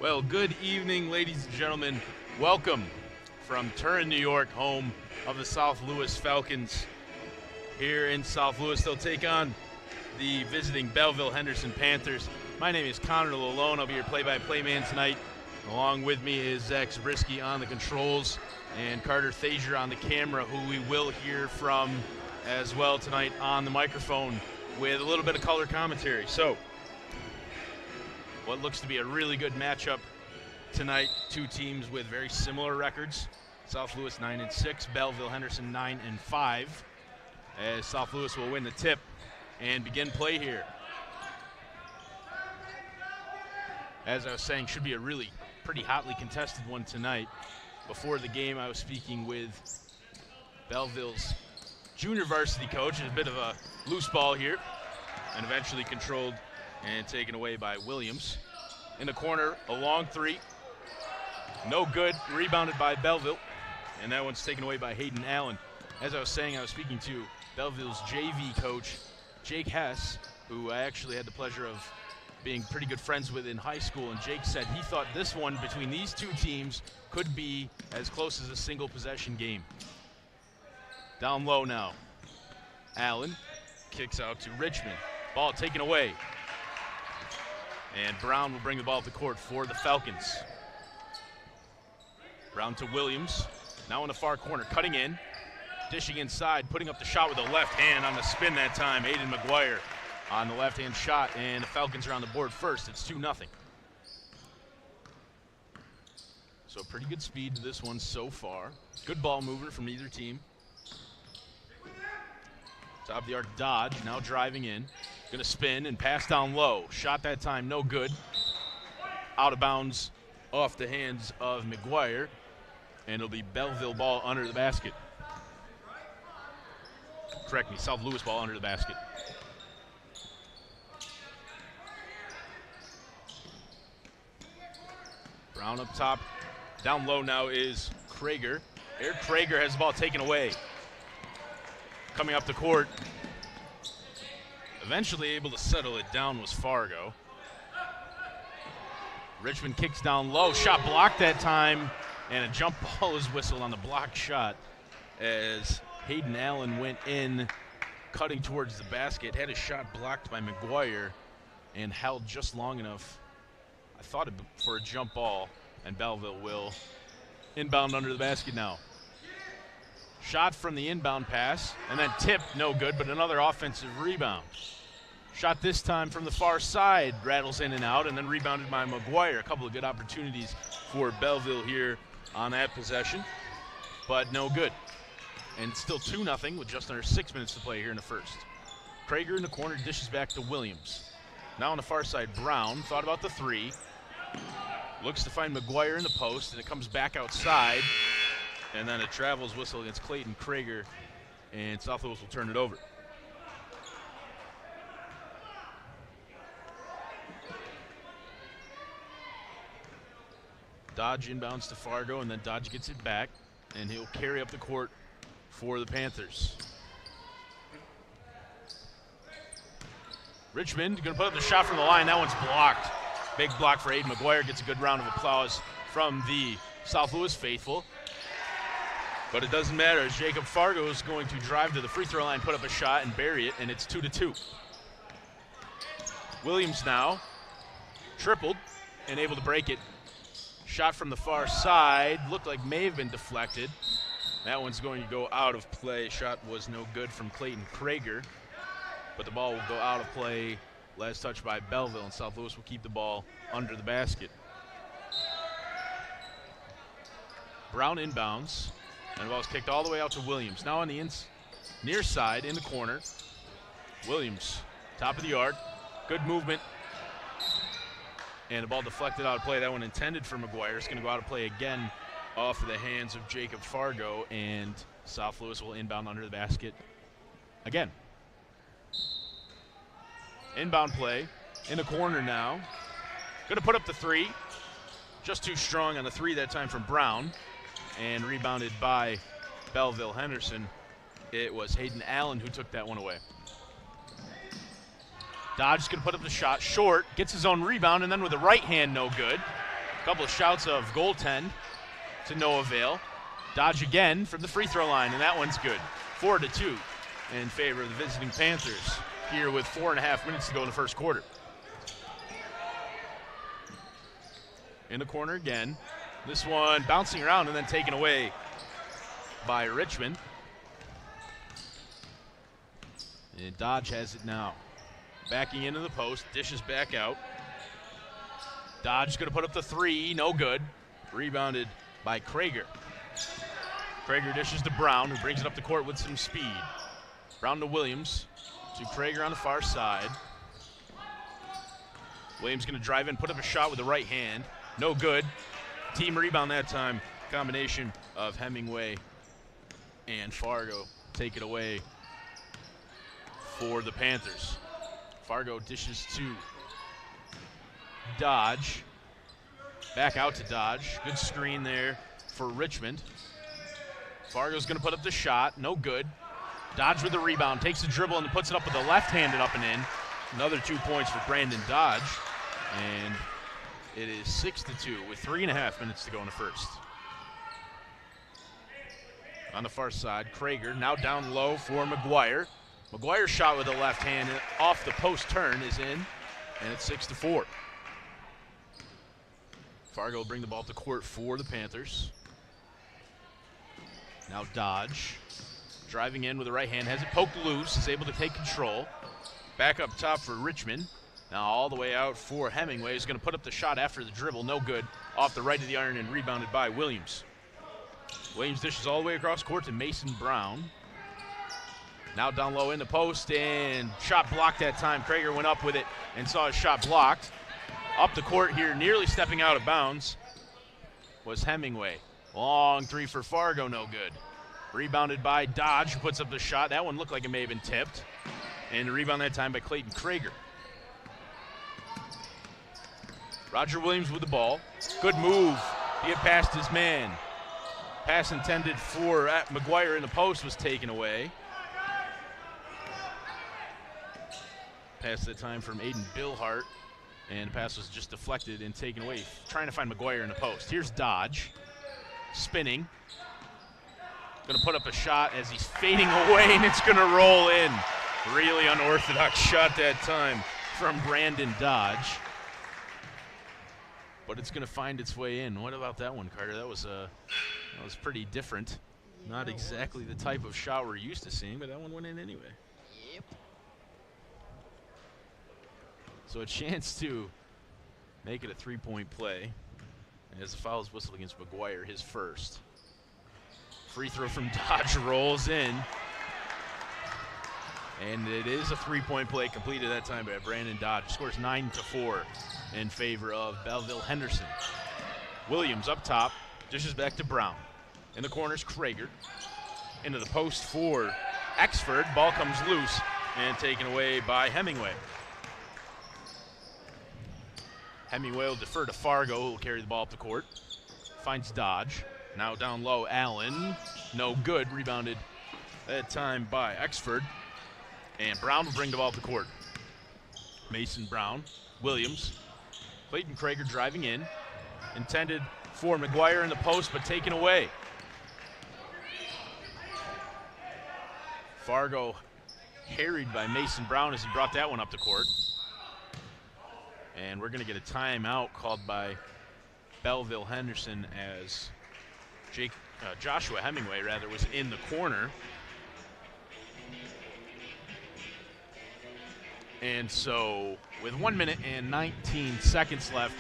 Well, good evening, ladies and gentlemen. Welcome from Turin, New York, home of the South Louis Falcons. Here in South Louis, they'll take on the visiting Belleville Henderson Panthers. My name is Connor Lalone. I'll be your play-by-play man tonight. Along with me is Zach Zabriskie on the controls and Carter Thazier on the camera, who we will hear from as well tonight on the microphone with a little bit of color commentary. So, what looks to be a really good matchup tonight. Two teams with very similar records. South Louis 9-6, Belleville Henderson 9-5. As South Louis will win the tip and begin play here. As I was saying, should be a really pretty hotly contested one tonight. Before the game, I was speaking with Belleville's junior varsity coach. It's a bit of a loose ball here, and eventually controlled and taken away by Williams. In the corner, a long three. No good, rebounded by Belleville, and that one's taken away by Hayden Allen. As I was saying, I was speaking to Belleville's JV coach, Jake Hess, who I actually had the pleasure of being pretty good friends with in high school, and Jake said he thought this one between these two teams could be as close as a single possession game. Down low now. Allen kicks out to Richmond. Ball taken away. And Brown will bring the ball up the court for the Falcons. Brown to Williams. Now in the far corner, cutting in. Dishing inside, putting up the shot with the left hand on the spin that time. Aiden McGuire on the left-hand shot, and the Falcons are on the board first. It's 2-0. So pretty good speed to this one so far. Good ball movement from either team. Top of the arc, Dodge, now driving in. Gonna spin and pass down low. Shot that time, no good. Out of bounds off the hands of McGuire, and it'll be Belleville ball under the basket. Correct me, South Louis ball under the basket. Brown up top. Down low now is Krager. Eric Krager has the ball taken away. Coming up the court. Eventually able to settle it down was Fargo. Richmond kicks down low. Shot blocked that time, and a jump ball is whistled on the block shot as Hayden Allen went in, cutting towards the basket. Had his shot blocked by McGuire and held just long enough, I thought, for a jump ball, and Belleville will inbound under the basket now. Shot from the inbound pass, and then tipped, no good, but another offensive rebound. Shot this time from the far side, rattles in and out, and then rebounded by McGuire. A couple of good opportunities for Belleville here on that possession, but no good. And still 2-0 with just under 6 minutes to play here in the first. Krager in the corner dishes back to Williams. Now on the far side, Brown thought about the three. Looks to find McGuire in the post, and it comes back outside. And then a travels whistle against Clayton Krager, and South Louis will turn it over. Dodge inbounds to Fargo, and then Dodge gets it back, and he'll carry up the court for the Panthers. Richmond going to put up the shot from the line. That one's blocked. Big block for Aiden McGuire. Gets a good round of applause from the South Louis faithful. But it doesn't matter, as Jacob Fargo is going to drive to the free throw line, put up a shot, and bury it, and it's 2-2. Williams now tripled and able to break it. Shot from the far side, looked like may have been deflected. That one's going to go out of play. Shot was no good from Clayton Krager, but the ball will go out of play. Last touch by Belleville, and South Louis will keep the ball under the basket. Brown inbounds, and the ball is kicked all the way out to Williams. Now on the near side in the corner. Williams, top of the arc, good movement. And the ball deflected out of play. That one intended for McGuire. It's going to go out of play again off of the hands of Jacob Fargo, and South Louis will inbound under the basket again. Inbound play in the corner now. Going to put up the three. Just too strong on the three that time from Brown, and rebounded by Belleville Henderson. It was Hayden Allen who took that one away. Dodge is going to put up the shot, short, gets his own rebound, and then with the right hand, no good. Couple of shouts of goaltend to no avail. Dodge again from the free throw line, and that one's good. 4-2 in favor of the visiting Panthers here with 4.5 minutes to go in the first quarter. In the corner again. This one bouncing around and then taken away by Richmond. And Dodge has it now. Backing into the post, dishes back out. Dodge going to put up the three, no good. Rebounded by Krager. Krager dishes to Brown, who brings it up the court with some speed. Brown to Williams, to Krager on the far side. Williams going to drive in, put up a shot with the right hand. No good. Team rebound that time. Combination of Hemingway and Fargo take it away for the Panthers. Fargo dishes to Dodge. Back out to Dodge. Good screen there for Richmond. Fargo's going to put up the shot. No good. Dodge with the rebound. Takes the dribble and puts it up with the left-handed up and in. Another 2 points for Brandon Dodge. And it is 6-2 with 3.5 minutes to go in the first. On the far side, Krager now down low for McGuire. McGuire's shot with the left hand off the post turn is in, and it's 6-4. Fargo will bring the ball up the court for the Panthers. Now Dodge, driving in with the right hand, has it poked loose, is able to take control. Back up top for Richmond. Now all the way out for Hemingway. Is going to put up the shot after the dribble, no good. Off the right of the iron and rebounded by Williams. Williams dishes all the way across court to Mason Brown. Now down low in the post, and shot blocked that time. Krager went up with it and saw his shot blocked. Up the court here, nearly stepping out of bounds, was Hemingway. Long three for Fargo, no good. Rebounded by Dodge, who puts up the shot. That one looked like it may have been tipped. And the rebound that time by Clayton Krager. Roger Williams with the ball. Good move to get past his man. Pass intended for McGuire in the post was taken away. Pass that time from Aiden Billhart, and the pass was just deflected and taken away. Trying to find McGuire in the post. Here's Dodge, spinning. Going to put up a shot as he's fading away, and it's going to roll in. Really unorthodox shot that time from Brandon Dodge. But it's going to find its way in. What about that one, Carter? That was pretty different. Not exactly the type of shot we're used to seeing, but that one went in anyway. Yep. So a chance to make it a three-point play as the foul is whistled against McGuire, his first. Free throw from Dodge rolls in. And it is a three-point play completed that time by Brandon Dodge. Scores 9-4 in favor of Belleville Henderson. Williams up top, dishes back to Brown. In the corners, Krager. Into the post for Exford. Ball comes loose and taken away by Hemingway. Hemingway will defer to Fargo, who will carry the ball up the court. Finds Dodge. Now down low, Allen. No good. Rebounded that time by Exford. And Brown will bring the ball up the court. Mason Brown. Williams. Clayton Krager driving in. Intended for McGuire in the post, but taken away. Fargo harried by Mason Brown as he brought that one up the court. And we're going to get a timeout called by Belleville Henderson as Joshua Hemingway, was in the corner. And so with 1 minute and 19 seconds left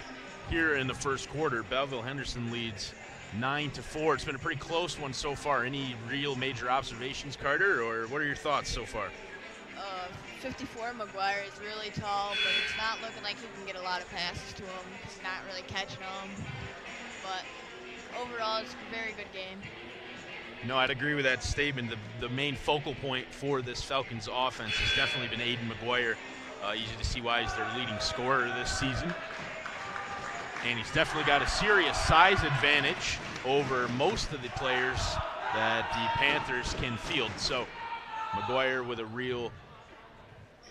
here in the first quarter, Belleville Henderson leads 9-4. It's been a pretty close one so far. Any real major observations, Carter, or what are your thoughts so far? 54, McGuire is really tall, but it's not looking like he can get a lot of passes to him. He's not really catching them. But overall, it's a very good game. No, I'd agree with that statement. The main focal point for this Falcons offense has definitely been Aiden McGuire. Easy to see why he's their leading scorer this season. And he's definitely got a serious size advantage over most of the players that the Panthers can field. So McGuire with a real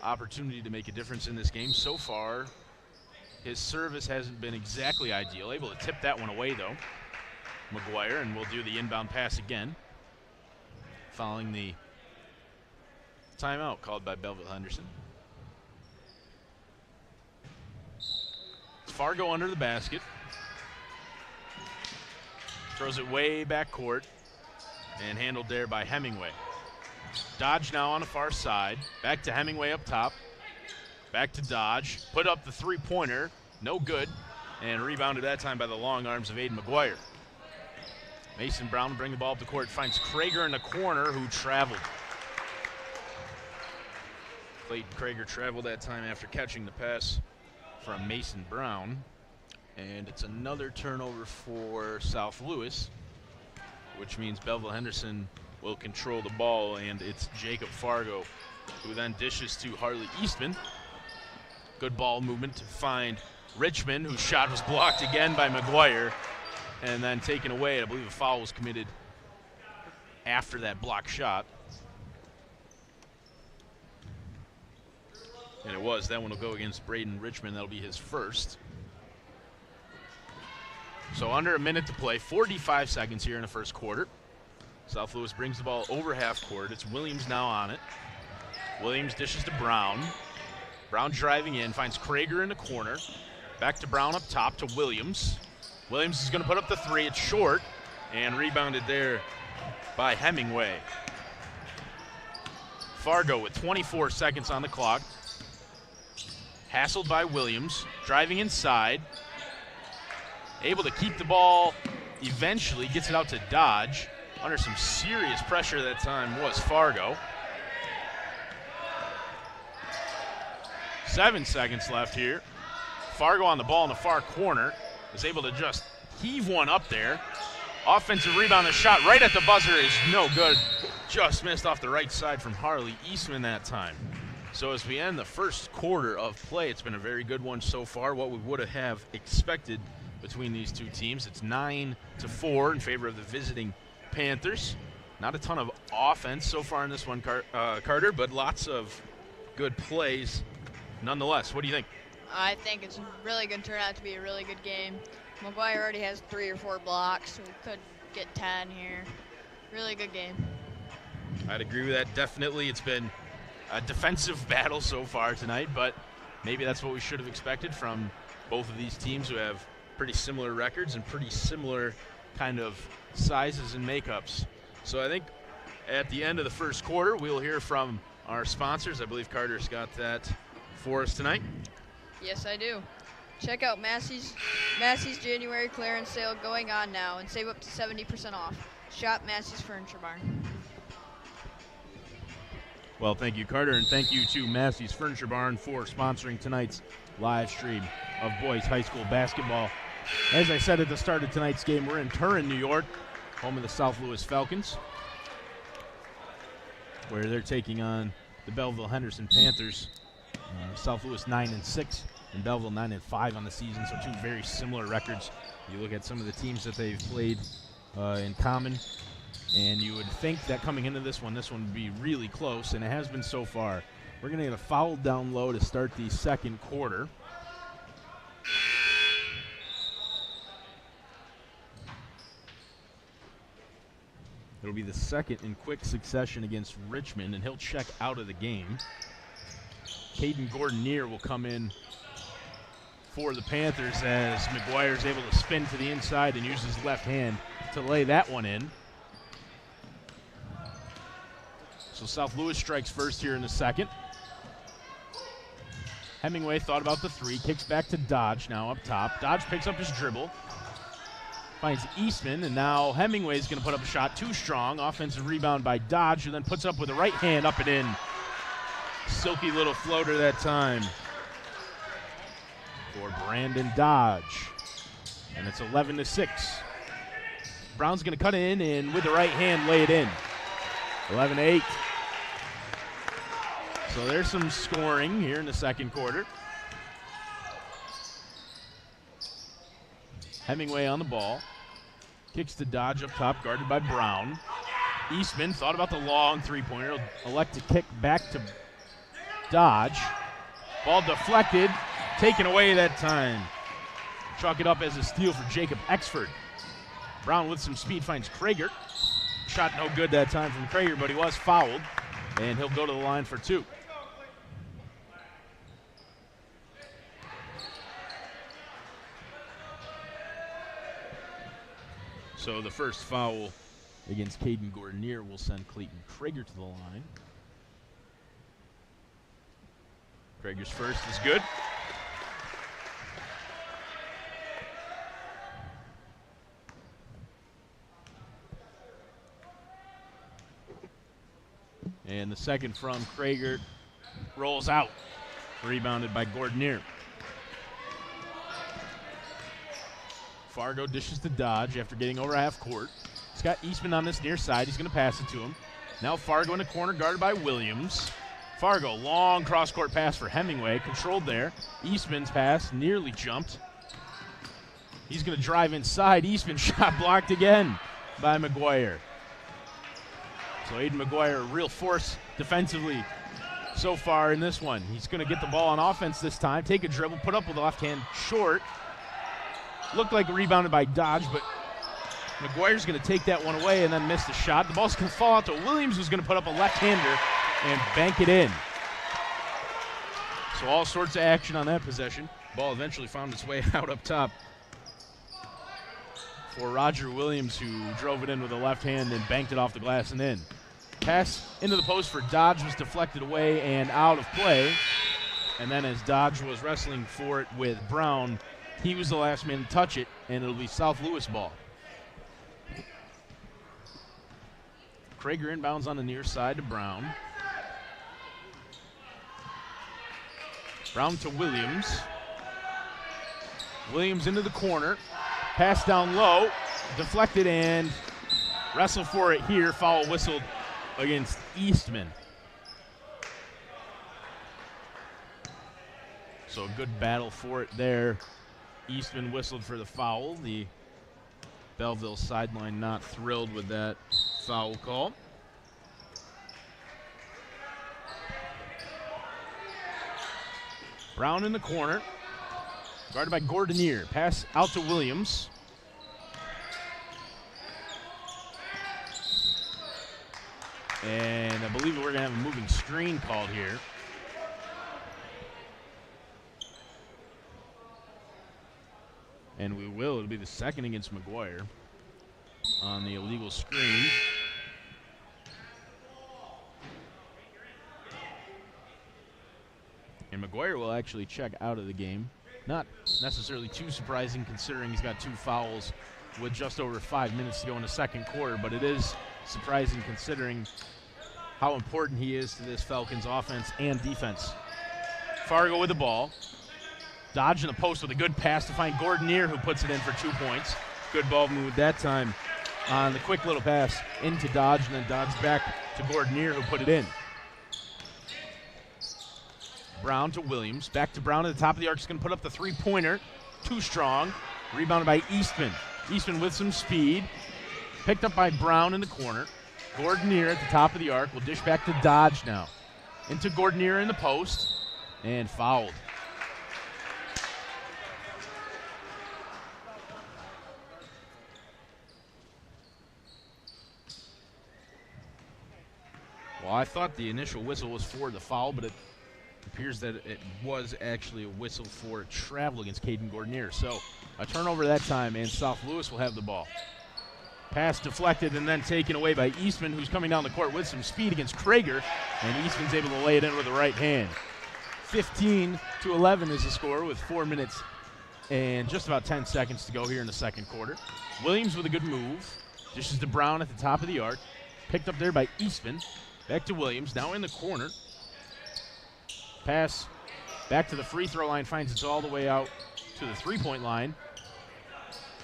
opportunity to make a difference in this game. So far, His service hasn't been exactly ideal. Able to tip that one away, though, McGuire, and we'll do the inbound pass again following the timeout called by Belleville Henderson. Fargo under the basket. Throws it way back court and handled there by Hemingway. Dodge now on the far side. Back to Hemingway up top. Back to Dodge. Put up the three-pointer. No good. And rebounded that time by the long arms of Aiden McGuire. Mason Brown will bring the ball up the court. Finds Krager in the corner, who traveled. Clayton Krager traveled that time after catching the pass from Mason Brown. And it's another turnover for South Louis, which means Belleville Henderson will control the ball, and it's Jacob Fargo who then dishes to Harley Eastman. Good ball movement to find Richmond, whose shot was blocked again by McGuire and then taken away. I believe a foul was committed after that blocked shot. And it was. That one will go against Braden Richmond. That'll be his first. So under a minute to play, 45 seconds here in the first quarter. South Louis brings the ball over half court. It's Williams now on it. Williams dishes to Brown. Brown driving in, finds Krager in the corner. Back to Brown up top to Williams. Williams is going to put up the three. It's short and rebounded there by Hemingway. Fargo with 24 seconds on the clock. Hassled by Williams, driving inside. Able to keep the ball, eventually gets it out to Dodge. Under some serious pressure that time was Fargo. 7 seconds left here. Fargo on the ball in the far corner. Is able to just heave one up there. Offensive rebound, the shot right at the buzzer is no good. Just missed off the right side from Harley Eastman that time. So as we end the first quarter of play, it's been a very good one so far. What we would have expected between these two teams. It's 9-4 in favor of the visiting Panthers. Not a ton of offense so far in this one, Carter, but lots of good plays nonetheless. What do you think? I think it's really going to turn out to be a really good game. McGuire already has 3 or 4 blocks, so we could get 10 here. Really good game. I'd agree with that. Definitely, it's been a defensive battle so far tonight, but maybe that's what we should have expected from both of these teams who have pretty similar records and pretty similar kind of sizes and makeups. So I think at the end of the first quarter, we'll hear from our sponsors. I believe Carter's got that for us tonight. Yes, I do. Check out Massey's January clearance sale going on now and save up to 70% off. Shop Massey's Furniture Barn. Well, thank you, Carter, and thank you to Massey's Furniture Barn for sponsoring tonight's live stream of boys high school basketball. As I said at the start of tonight's game, we're in Turin, New York, home of the South Louis Falcons, where they're taking on the Belleville Henderson Panthers. South Louis 9-6 and Belleville 9-5 on the season, so two very similar records. You look at some of the teams that they've played in common, and you would think that coming into this one would be really close, and it has been so far. We're going to get a foul down low to start the second quarter. It'll be the second in quick succession against Richmond, and he'll check out of the game. Caden Gordonier will come in for the Panthers as McGuire's able to spin to the inside and use his left hand to lay that one in. So South Louis strikes first here in the second. Hemingway thought about the three, kicks back to Dodge now up top. Dodge picks up his dribble, finds Eastman, and now Hemingway's going to put up a shot too strong. Offensive rebound by Dodge, who then puts up with the right hand up and in. Silky little floater that time for Brandon Dodge. And it's 11-6. Brown's going to cut in and with the right hand lay it in. 11-8. So there's some scoring here in the second quarter. Hemingway on the ball. Kicks to Dodge up top, guarded by Brown. Eastman thought about the long three-pointer. He'll elect to kick back to Dodge. Ball deflected taken away that time. Chalk it up as a steal for Jacob Exford. Brown with some speed finds Krager. Shot no good that time from Krager, but he was fouled, and he'll go to the line for 2. So the first foul against Caden Gordonier will send Clayton Krager to the line. Krager's first is good. And the second from Krager rolls out. Rebounded by Gordonier. Fargo dishes to Dodge after getting over half court. He's got Eastman on this near side. He's going to pass it to him. Now Fargo in the corner, guarded by Williams. Fargo, long cross-court pass for Hemingway. Controlled there. Eastman's pass nearly jumped. He's going to drive inside. Eastman shot blocked again by McGuire. So Aiden McGuire, a real force defensively so far in this one. He's going to get the ball on offense this time. Take a dribble, put up with the left hand short. Looked like rebounded by Dodge, but McGuire's going to take that one away and then miss the shot. The ball's going to fall out to Williams, who's going to put up a left-hander and bank it in. So all sorts of action on that possession. Ball eventually found its way out up top for Roger Williams, who drove it in with a left hand and banked it off the glass and in. Pass into the post for Dodge was deflected away and out of play. And then as Dodge was wrestling for it with Brown, he was the last man to touch it, and it'll be South Louis ball. Krager inbounds on the near side to Brown. Brown to Williams. Williams into the corner. Pass down low, deflected and wrestled for it here. Foul whistled against Eastman. So a good battle for it there. Eastman whistled for the foul. The Belleville sideline not thrilled with that foul call. Brown in the corner. Guarded by Gordonier. Pass out to Williams. And I believe we're going to have a moving screen called here. And we will. It'll be the second against McGuire on the illegal screen. And McGuire will actually check out of the game. Not necessarily too surprising considering he's got 2 fouls with just over 5 minutes to go in the second quarter, but it is surprising considering how important he is to this Falcons offense and defense. Fargo with the ball. Dodge in the post with a good pass to find Gordonier, who puts it in for 2 points. Good ball move that time on the quick little pass into Dodge, and then Dodge back to Gordonier, who put it in. Brown to Williams. Back to Brown at the top of the arc. He's going to put up the 3-pointer. Too strong. Rebounded by Eastman. Eastman with some speed. Picked up by Brown in the corner. Gordonier at the top of the arc. Will dish back to Dodge now. Into Gordonier in the post. And fouled. Well, I thought the initial whistle was for the foul, but it appears that it was actually a whistle for travel against Caden Gordonier. So a turnover that time, and South Louis will have the ball. Pass deflected and then taken away by Eastman, who's coming down the court with some speed against Krager, and Eastman's able to lay it in with the right hand. 15-11 is the score with 4 minutes and just about 10 seconds to go here in the second quarter. Williams with a good move. Dishes to Brown at the top of the arc. Picked up there by Eastman. Back to Williams, now in the corner. Pass back to the free throw line, finds it's all the way out to the 3-point line.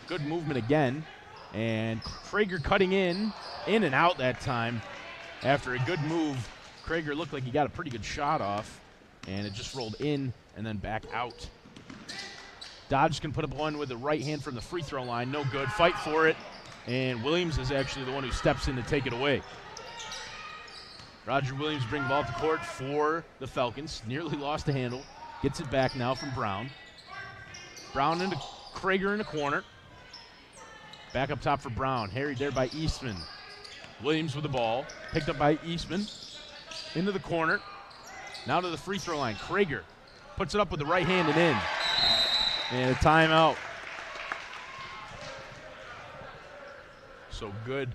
Good movement again. And Krager cutting in and out that time. After a good move, Krager looked like he got a pretty good shot off, and it just rolled in and then back out. Dodge can put up one with the right hand from the free throw line. No good. Fight for it. And Williams is actually the one who steps in to take it away. Roger Williams brings the ball to court for the Falcons. Nearly lost the handle. Gets it back now from Brown. Brown into Krager in the corner. Back up top for Brown. Harried there by Eastman. Williams with the ball. Picked up by Eastman. Into the corner. Now to the free throw line. Krager puts it up with the right hand and in. And a timeout. So good.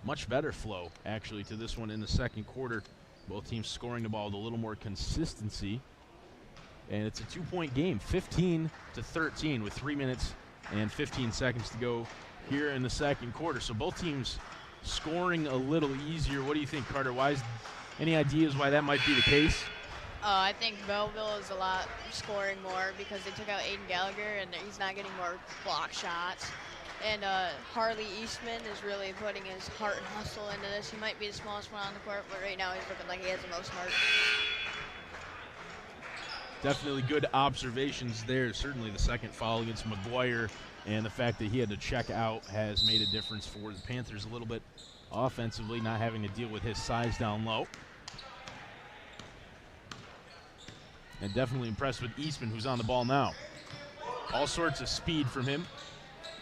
Much better flow, actually, to this one in the second quarter. Both teams scoring the ball with a little more consistency. And it's a 2-point game, 15-13 with 3 minutes and 15 seconds to go here in the second quarter. So both teams scoring a little easier. What do you think, Carter? Any ideas why that might be the case? I think Belleville is a lot scoring more because they took out Aiden Gallagher and he's not getting more block shots. And Harley Eastman is really putting his heart and hustle into this. He might be the smallest one on the court, but right now he's looking like he has the most heart. Definitely good observations there. Certainly the second foul against McGuire and the fact that he had to check out has made a difference for the Panthers a little bit offensively, not having to deal with his size down low. And definitely impressed with Eastman, who's on the ball now. All sorts of speed from him.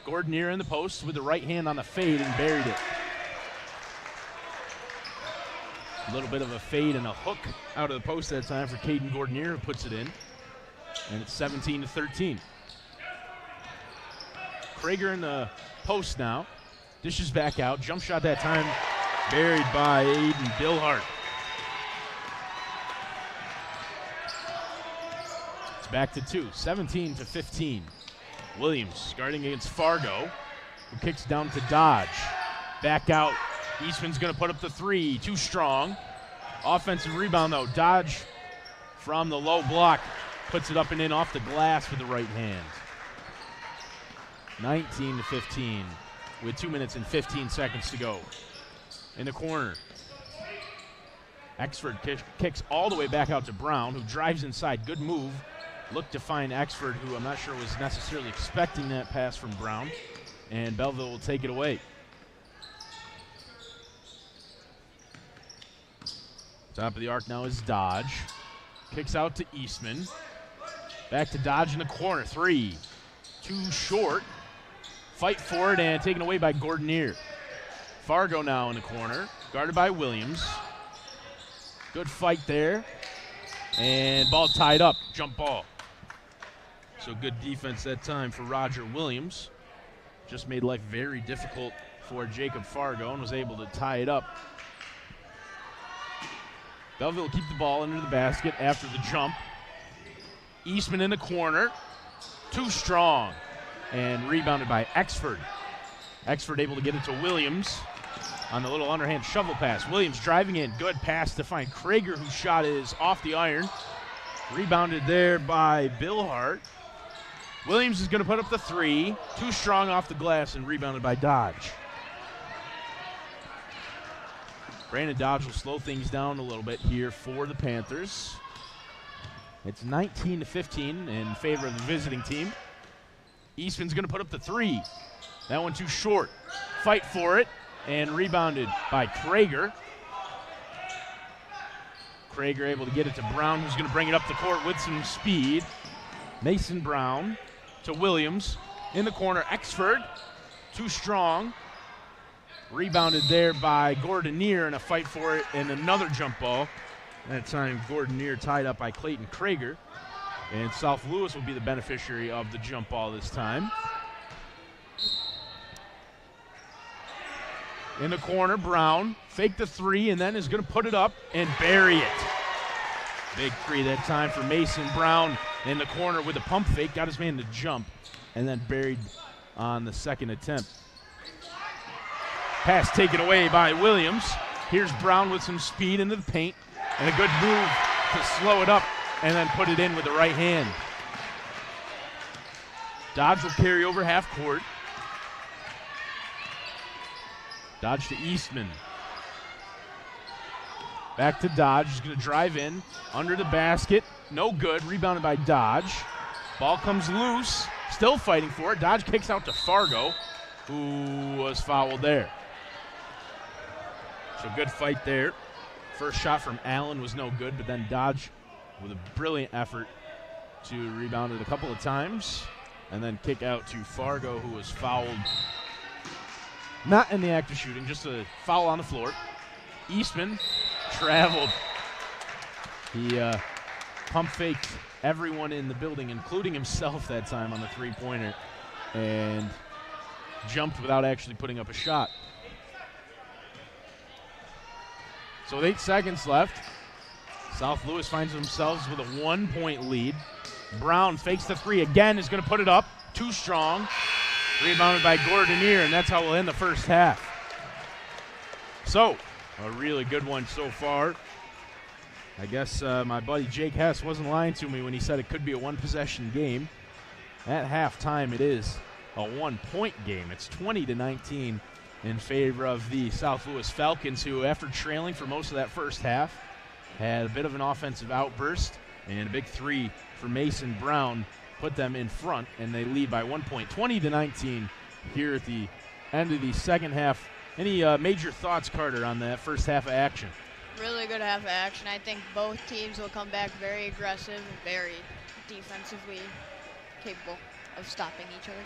Gordonier in the post with the right hand on the fade and buried it. A little bit of a fade and a hook out of the post that time for Caden Gordonier, who puts it in. And it's 17-13. Krager in the post now. Dishes back out. Jump shot that time buried by Aiden Billhart. It's back to 2, 17-15. Williams guarding against Fargo, who kicks down to Dodge. Back out. Eastman's going to put up the 3. Too strong. Offensive rebound, though. Dodge from the low block puts it up and in off the glass with the right hand. 19-15 with 2 minutes and 15 seconds to go. In the corner. Exford kicks all the way back out to Brown, who drives inside. Good move. Looked to find Exford, who I'm not sure was necessarily expecting that pass from Brown. And Belleville will take it away. Top of the arc now is Dodge. Kicks out to Eastman. Back to Dodge in the corner. 3. Too short. Fight for it and taken away by Gordonier. Fargo now in the corner. Guarded by Williams. Good fight there. And ball tied up. Jump ball. So good defense that time for Roger Williams. Just made life very difficult for Jacob Fargo and was able to tie it up. Belleville will keep the ball under the basket after the jump. Eastman in the corner. Too strong. And rebounded by Exford. Exford able to get it to Williams on the little underhand shovel pass. Williams driving in. Good pass to find Krager, whose shot is off the iron. Rebounded there by Billhart. Williams is going to put up the 3. Too strong off the glass and rebounded by Dodge. Brandon Dodge will slow things down a little bit here for the Panthers. It's 19-15 in favor of the visiting team. Eastman's going to put up the 3. That one too short. Fight for it and rebounded by Krager. Krager able to get it to Brown, who's going to bring it up the court with some speed. Mason Brown to Williams in the corner. Exford, too strong. Rebounded there by Gordonier, and a fight for it, and another jump ball. That time Gordonier tied up by Clayton Krager. And South Louis will be the beneficiary of the jump ball this time. In the corner, Brown faked the 3 and then is going to put it up and bury it. Big 3 that time for Mason Brown in the corner with a pump fake. Got his man to jump and then buried on the second attempt. Pass taken away by Williams. Here's Brown with some speed into the paint and a good move to slow it up and then put it in with the right hand. Dodge will carry over half court. Dodge to Eastman. Back to Dodge. He's going to drive in under the basket. No good. Rebounded by Dodge. Ball comes loose. Still fighting for it. Dodge kicks out to Fargo, who was fouled there. So good fight there. First shot from Allen was no good, but then Dodge, with a brilliant effort, to rebound it a couple of times and then kick out to Fargo, who was fouled. Not in the act of shooting, just a foul on the floor. Eastman traveled. He pump faked everyone in the building, including himself that time on the three-pointer, and jumped without actually putting up a shot. So with 8 seconds left, South Louis finds themselves with a 1-point lead. Brown fakes the three again, is going to put it up. Too strong. Rebounded by Gordonier, and that's how we'll end the first half. So, a really good one so far. I guess my buddy Jake Hess wasn't lying to me when he said it could be a one-possession game. At halftime, it is a 1-point game. It's 20-19 in favor of the South Louis Falcons, who, after trailing for most of that first half, had a bit of an offensive outburst, and a big three for Mason Brown put them in front, and they lead by 1 point, 20-19 here at the end of the second half. Any major thoughts, Carter, on that first half of action? Really good half of action. I think both teams will come back very aggressive and very defensively capable of stopping each other.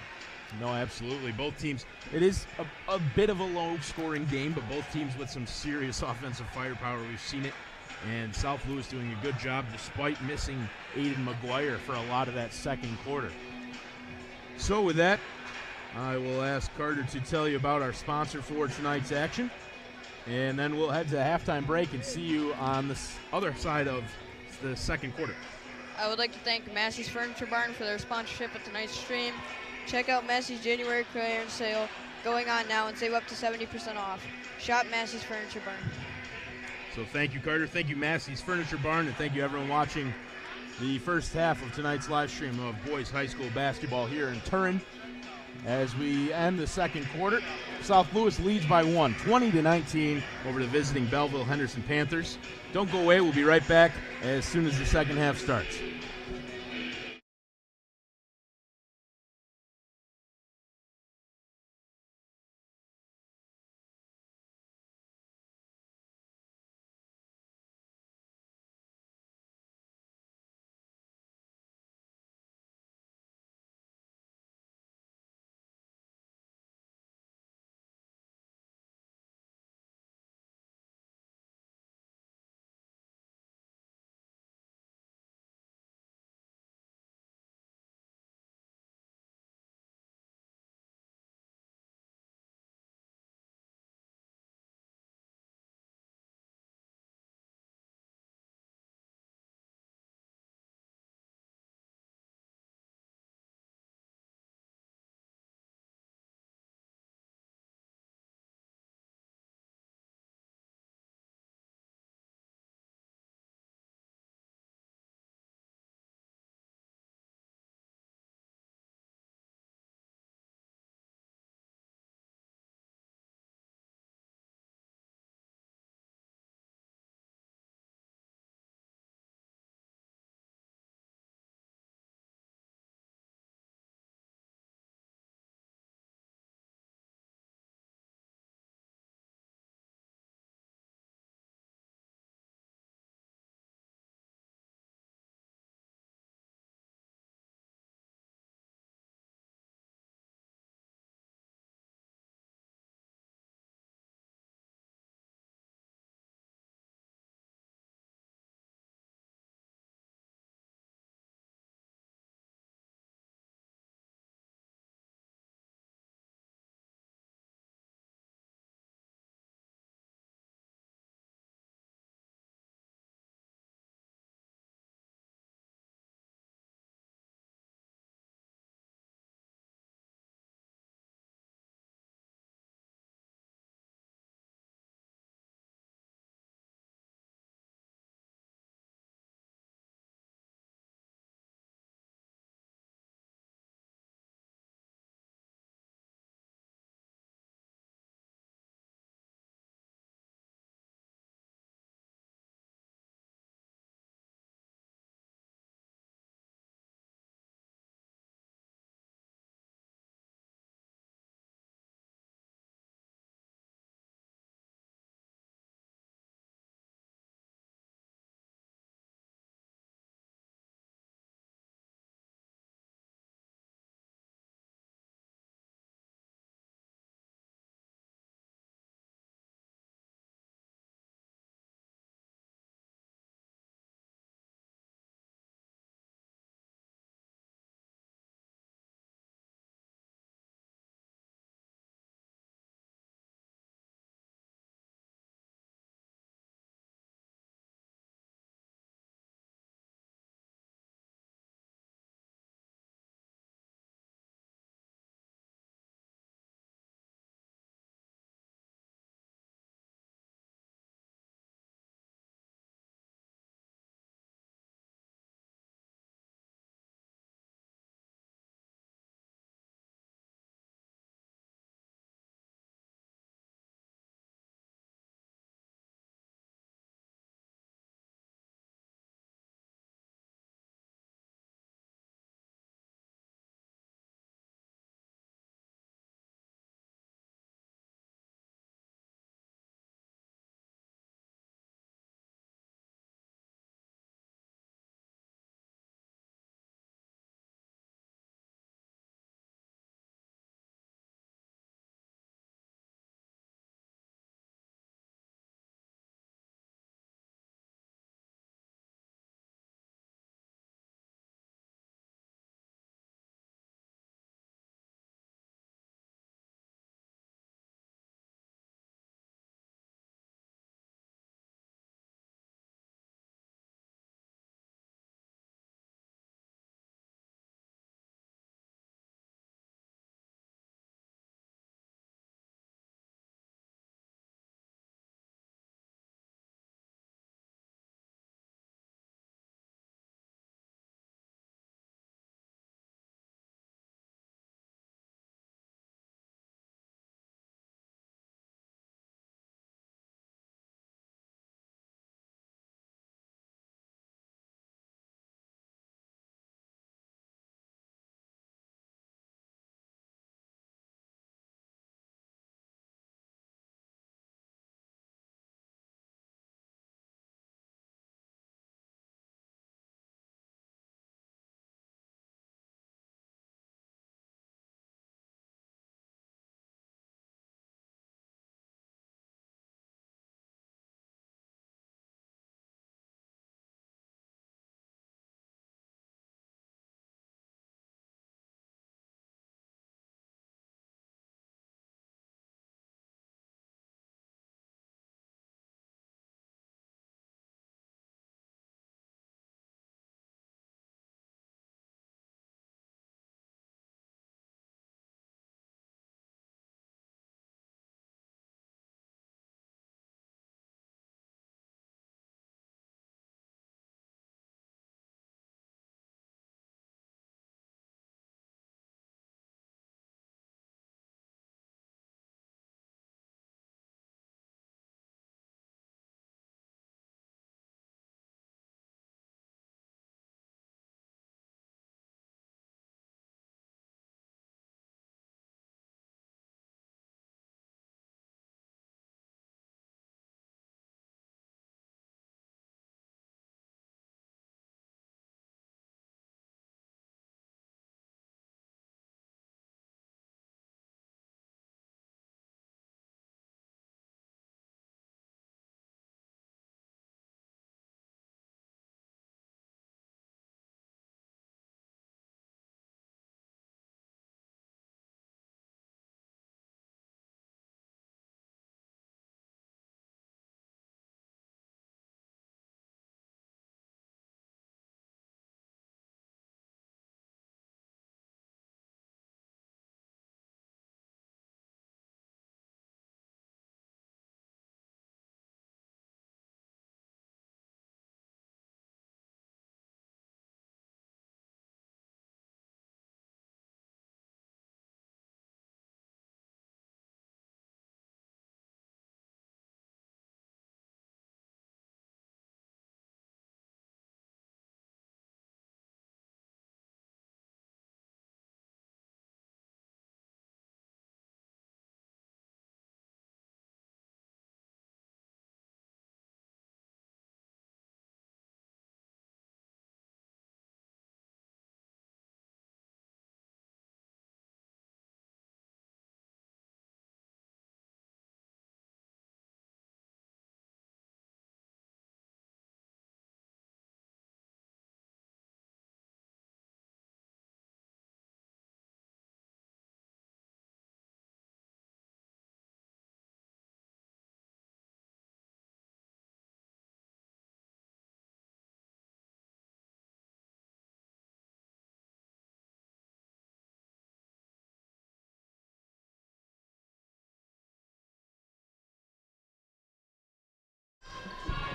No, absolutely. Both teams, it is a bit of a low-scoring game, but both teams with some serious offensive firepower. We've seen it, and South Louis doing a good job despite missing Aiden McGuire for a lot of that second quarter. So with that, I will ask Carter to tell you about our sponsor for tonight's action, and then we'll head to a halftime break and see you on the other side of the second quarter. I would like to thank Massey's Furniture Barn for their sponsorship of tonight's stream. Check out Massey's January clearance sale going on now and save up to 70% off. Shop Massey's Furniture Barn. So thank you, Carter. Thank you, Massey's Furniture Barn, and thank you, everyone watching the first half of tonight's live stream of boys high school basketball here in Turin. As we end the second quarter, South Louis leads by 1, 20-19 over the visiting Belleville Henderson Panthers. Don't go away. We'll be right back as soon as the second half starts.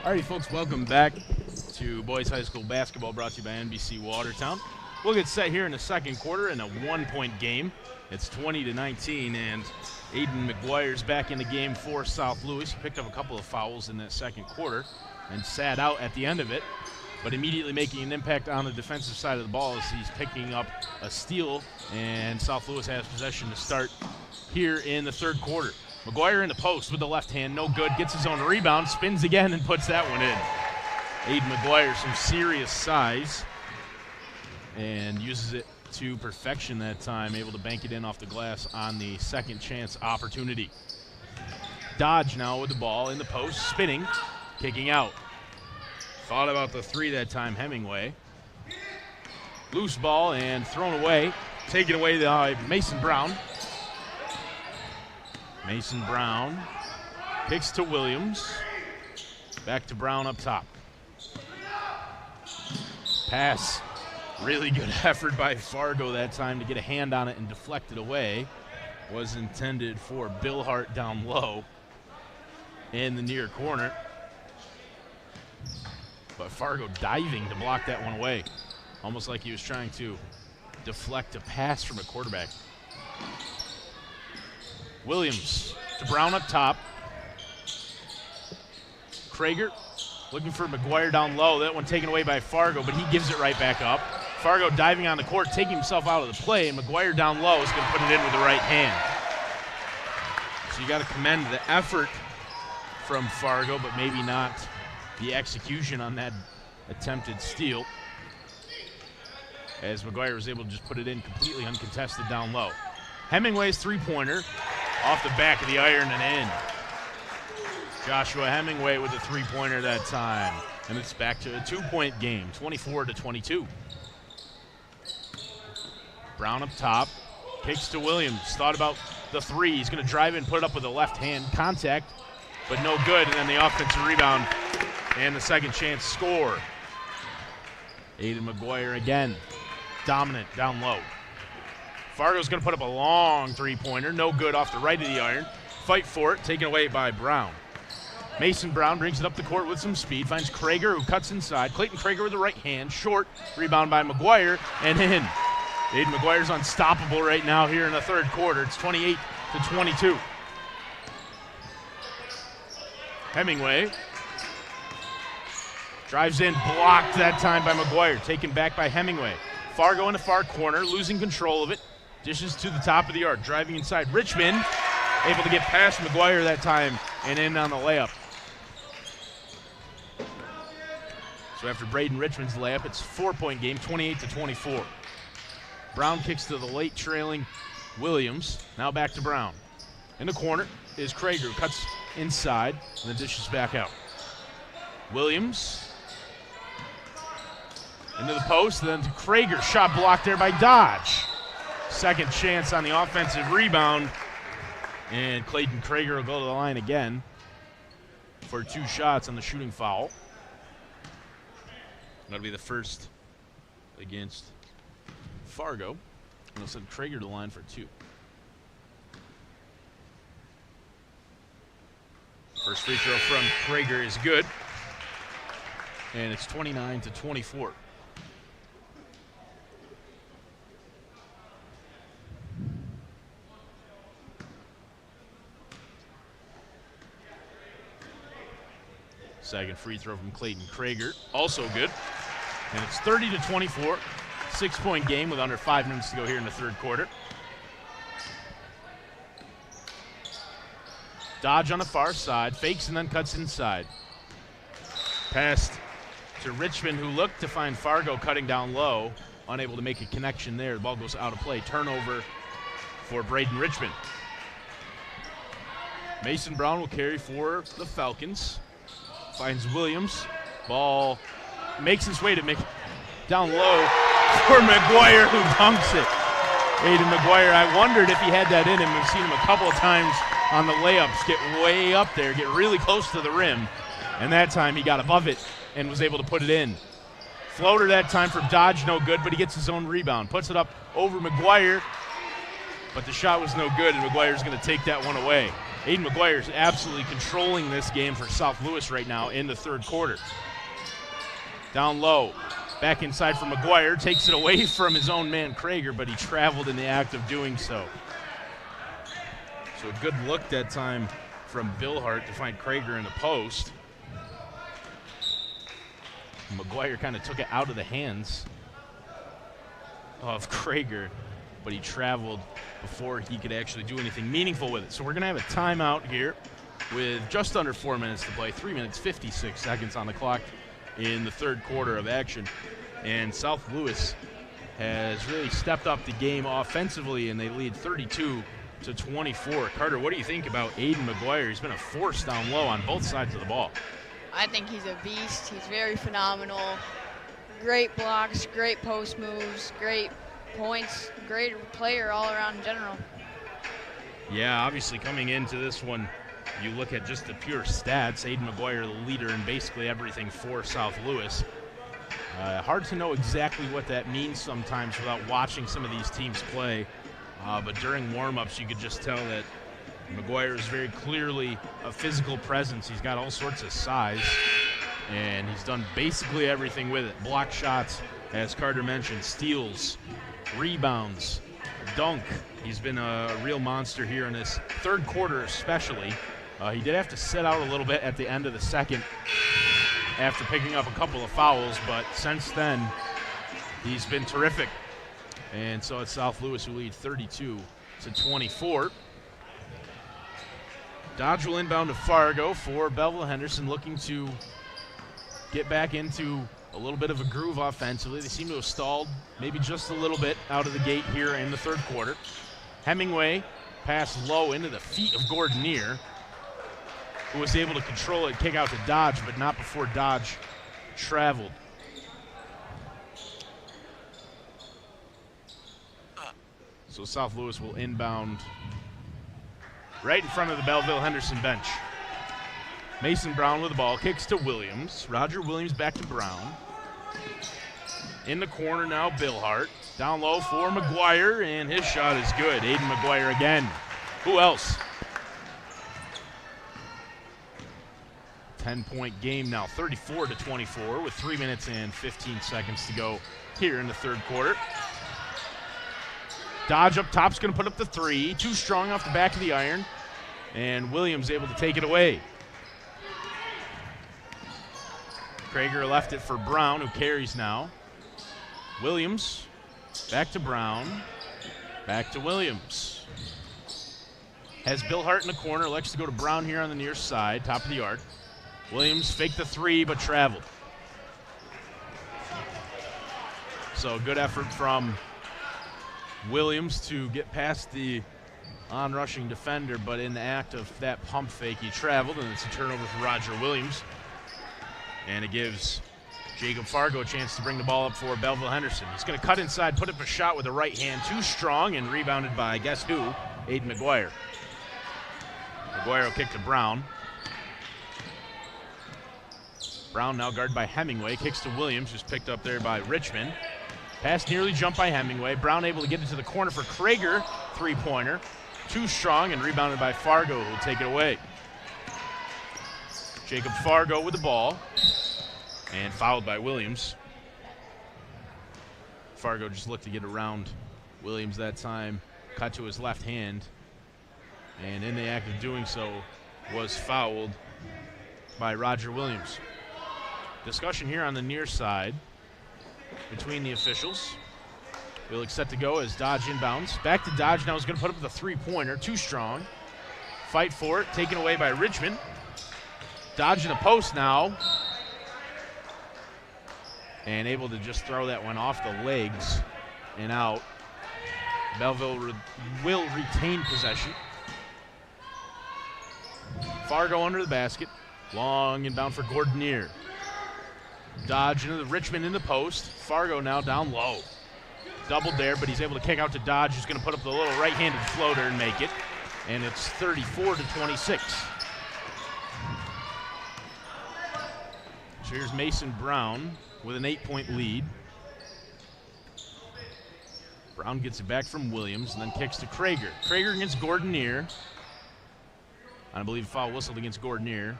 Alrighty, folks, welcome back to Boys High School basketball, brought to you by NBC Watertown. We'll get set here in the second quarter in a one-point game. It's 20-19, and Aiden McGuire's back in the game for South Louis. He picked up a couple of fouls in that second quarter and sat out at the end of it, but immediately making an impact on the defensive side of the ball as he's picking up a steal, and South Louis has possession to start here in the third quarter. McGuire in the post with the left hand, no good, gets his own rebound, spins again and puts that one in. Aiden McGuire, some serious size, and uses it to perfection that time, able to bank it in off the glass on the second chance opportunity. Dodge now with the ball in the post, spinning, kicking out. Thought about the three that time, Hemingway. Loose ball and thrown away, taken away by Mason Brown. Mason Brown kicks to Williams. Back to Brown up top. Pass. Really good effort by Fargo that time to get a hand on it and deflect it away. Was intended for Bill Hart down low in the near corner. But Fargo diving to block that one away. Almost like he was trying to deflect a pass from a quarterback. Williams to Brown up top. Krager looking for McGuire down low. That one taken away by Fargo, but he gives it right back up. Fargo diving on the court, taking himself out of the play, and McGuire down low is going to put it in with the right hand. So you got to commend the effort from Fargo, but maybe not the execution on that attempted steal, as McGuire was able to just put it in completely uncontested down low. Hemingway's three-pointer off the back of the iron and in. Joshua Hemingway with the three-pointer that time. And it's back to a two-point game, 24-22. Brown up top, kicks to Williams. Thought about the three. He's going to drive in, put it up with a left hand, contact, but no good. And then the offensive rebound and the second chance score. Aiden McGuire again, dominant down low. Fargo's going to put up a long three-pointer, no good off the right of the iron. Fight for it, taken away by Brown. Mason Brown brings it up the court with some speed, finds Krager, who cuts inside. Clayton Krager with the right hand, short, rebound by McGuire, and in. Aiden McGuire's unstoppable right now here in the third quarter. It's 28-22. Hemingway drives in, blocked that time by McGuire, taken back by Hemingway. Fargo in the far corner, losing control of it. Dishes to the top of the arc, driving inside. Richmond able to get past McGuire that time and in on the layup. So after Braden Richmond's layup, it's a 4-point game, 28-24. Brown kicks to the late trailing Williams. Now back to Brown. In the corner is Krager, who cuts inside and then dishes back out. Williams into the post, then to Krager. Shot blocked there by Dodge. Second chance on the offensive rebound, and Clayton Krager will go to the line again for two shots on the shooting foul. That'll be the first against Fargo. And we'll send Krager to the line for two. First free throw from Krager is good, and it's 29-24. Second free throw from Clayton Krager, also good. And it's 30-24, 6-point game with under 5 minutes to go here in the third quarter. Dodge on the far side, fakes and then cuts inside. Passed to Richmond, who looked to find Fargo cutting down low, unable to make a connection there. The ball goes out of play. Turnover for Braden Richmond. Mason Brown will carry for the Falcons. Finds Williams. Ball makes its way to down low for McGuire, who dunks it. Aiden McGuire, I wondered if he had that in him. We've seen him a couple of times on the layups get way up there, get really close to the rim. And that time he got above it and was able to put it in. Floater that time from Dodge, no good, but he gets his own rebound. Puts it up over McGuire, but the shot was no good, and McGuire's going to take that one away. Aiden McGuire is absolutely controlling this game for South Louis right now in the third quarter. Down low, back inside for McGuire, takes it away from his own man Krager, but he traveled in the act of doing so. So a good look that time from Billhart to find Krager in the post. McGuire kind of took it out of the hands of Krager, but he traveled before he could actually do anything meaningful with it. So we're going to have a timeout here with just under 4 minutes to play, 3 minutes, 56 seconds on the clock in the third quarter of action. And South Louis has really stepped up the game offensively, and they lead 32-24. Carter, what do you think about Aiden McGuire? He's been a force down low on both sides of the ball. I think he's a beast. He's very phenomenal. Great blocks, great post moves, great points, great player all around in general. Yeah, obviously coming into this one, you look at just the pure stats. Aiden McGuire, the leader in basically everything for South Louis. Hard to know exactly what that means sometimes without watching some of these teams play. But during warm-ups, you could just tell that McGuire is very clearly a physical presence. He's got all sorts of size, and he's done basically everything with it. Block shots, as Carter mentioned, steals, rebounds, dunk. He's been a real monster here in this third quarter especially. He did have to sit out a little bit at the end of the second after picking up a couple of fouls, but since then, he's been terrific. And so it's South Louis who lead 32-24. Dodge will inbound to Fargo for Belleville Henderson, looking to get back into a little bit of a groove offensively. They seem to have stalled maybe just a little bit out of the gate here in the third quarter. Hemingway passed low into the feet of Gordonier, who was able to control it, kick out to Dodge, but not before Dodge traveled. So South Louis will inbound right in front of the Belleville Henderson bench. Mason Brown with the ball, kicks to Williams. Roger Williams back to Brown. In the corner now, Billhart. Down low for McGuire, and his shot is good. Aiden McGuire again. Who else? 10-point game now, 34-24 with 3 minutes and 15 seconds to go here in the third quarter. Dodge up top's going to put up the three. Too strong off the back of the iron. And Williams able to take it away. Krager left it for Brown, who carries now. Williams back to Brown. Back to Williams. Has Billhart in the corner. Likes to go to Brown here on the near side, top of the arc. Williams faked the three, but traveled. So good effort from Williams to get past the on-rushing defender, but in the act of that pump fake, he traveled, and it's a turnover for Roger Williams. And it gives Jacob Fargo a chance to bring the ball up for Belleville Henderson. He's going to cut inside, put up a shot with the right hand, too strong, and rebounded by, guess who? Aiden McGuire. McGuire will kick to Brown. Brown now guarded by Hemingway, kicks to Williams, who's picked up there by Richmond. Pass nearly jumped by Hemingway. Brown able to get into the corner for Krager. Three-pointer. Too strong and rebounded by Fargo, who will take it away. Jacob Fargo with the ball. And fouled by Williams. Fargo just looked to get around Williams that time. Cut to his left hand. And in the act of doing so, was fouled by Roger Williams. Discussion here on the near side between the officials. We'll look set to go as Dodge inbounds. Back to Dodge now. Is going to put up the three-pointer. Too strong. Fight for it. Taken away by Richmond. Dodge in the post now. And able to just throw that one off the legs and out. Belleville will retain possession. Fargo under the basket. Long inbound for Gordonier. Dodge into the Richmond in the post. Fargo now down low. Doubled there, but he's able to kick out to Dodge, who's going to put up the little right-handed floater and make it. And it's 34-26. So here's Mason Brown with an 8-point lead. Brown gets it back from Williams and then kicks to Krager. Krager against Gordonier. I believe foul whistled against Gordonier.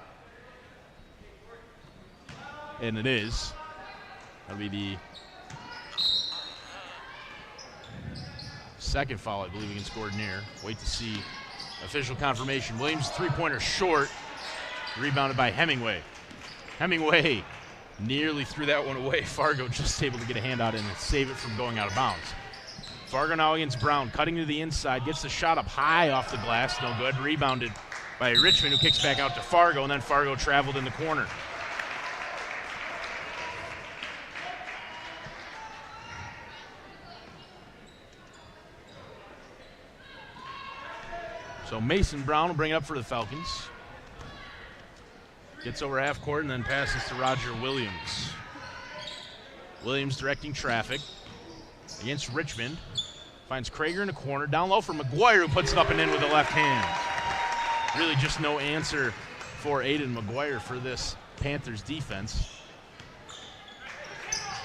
And it is. That'll be the second foul, I believe, against Gordonier. Wait to see official confirmation. Williams three-pointer short. Rebounded by Hemingway. Hemingway nearly threw that one away. Fargo just able to get a hand out and save it from going out of bounds. Fargo now against Brown, cutting to the inside, gets the shot up high off the glass, no good. Rebounded by Richmond, who kicks back out to Fargo, and then Fargo traveled in the corner. So Mason Brown will bring it up for the Falcons. Gets over half court and then passes to Roger Williams. Williams directing traffic against Richmond. Finds Krager in the corner. Down low for McGuire, who puts it up and in with the left hand. Really just no answer for Aiden McGuire for this Panthers defense.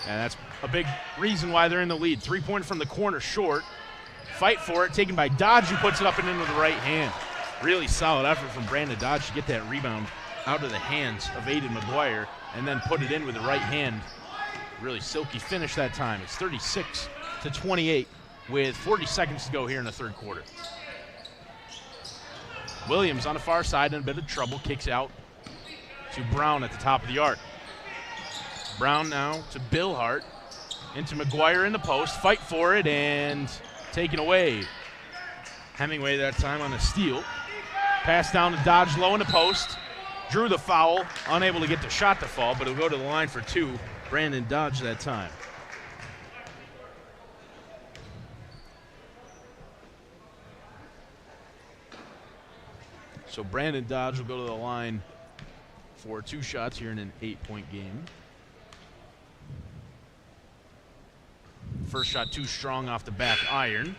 And that's a big reason why they're in the lead. Three-pointer from the corner short. Fight for it, taken by Dodge, who puts it up and in with the right hand. Really solid effort from Brandon Dodge to get that rebound out of the hands of Aiden McGuire and then put it in with the right hand. Really silky finish that time. It's 36-28 with 40 seconds to go here in the third quarter. Williams on the far side in a bit of trouble, kicks out to Brown at the top of the arc. Brown now to Bill Hart, into McGuire in the post, fight for it, and taken away. Hemingway that time on a steal. Pass down to Dodge low in the post. Drew the foul, unable to get the shot to fall, but he'll go to the line for two. Brandon Dodge that time. So Brandon Dodge will go to the line for two shots here in an 8-point game. First shot too strong off the back iron.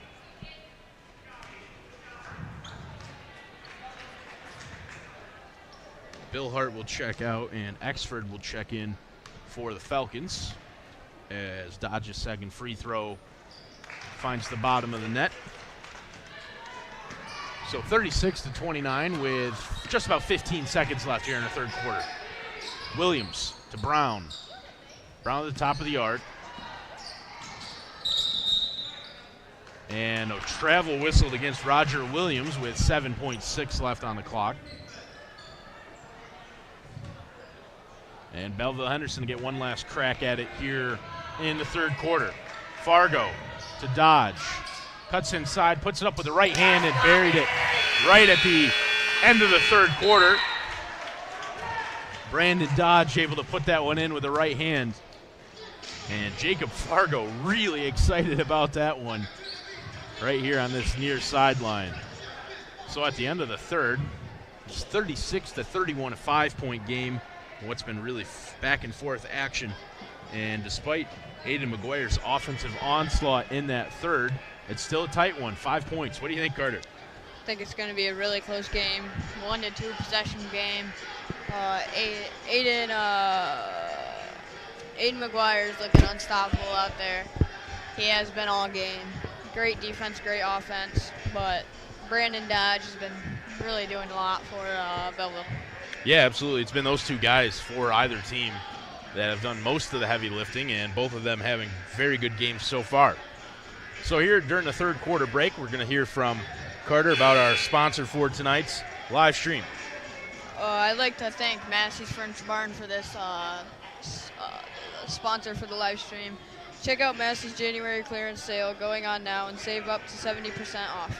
Bill Hart will check out and Exford will check in for the Falcons as Dodge's second free throw finds the bottom of the net. So 36-29 with just about 15 seconds left here in the third quarter. Williams to Brown. Brown at the top of the arc. And a travel whistled against Roger Williams with 7.6 left on the clock. And Belleville Henderson to get one last crack at it here in the third quarter. Fargo to Dodge. Cuts inside, puts it up with the right hand and buried it right at the end of the third quarter. Brandon Dodge able to put that one in with the right hand. And Jacob Fargo really excited about that one right here on this near sideline. So at the end of the third, it's 36-31, a 5-point game. What's been really back and forth action. And despite Aiden McGuire's offensive onslaught in that third, it's still a tight one, 5 points. What do you think, Carter? I think it's going to be a really close game, 1 to 2 possession game. Aiden McGuire is looking unstoppable out there. He has been all game. Great defense, great offense, but Brandon Dodge has been really doing a lot for Belleville. Yeah, absolutely. It's been those two guys for either team that have done most of the heavy lifting, and both of them having very good games so far. So here during the third quarter break, we're going to hear from Carter about our sponsor for tonight's live stream. I'd like to thank Massey's Furniture Barn for this sponsor for the live stream. Check out Massey's January clearance sale going on now and save up to 70% off.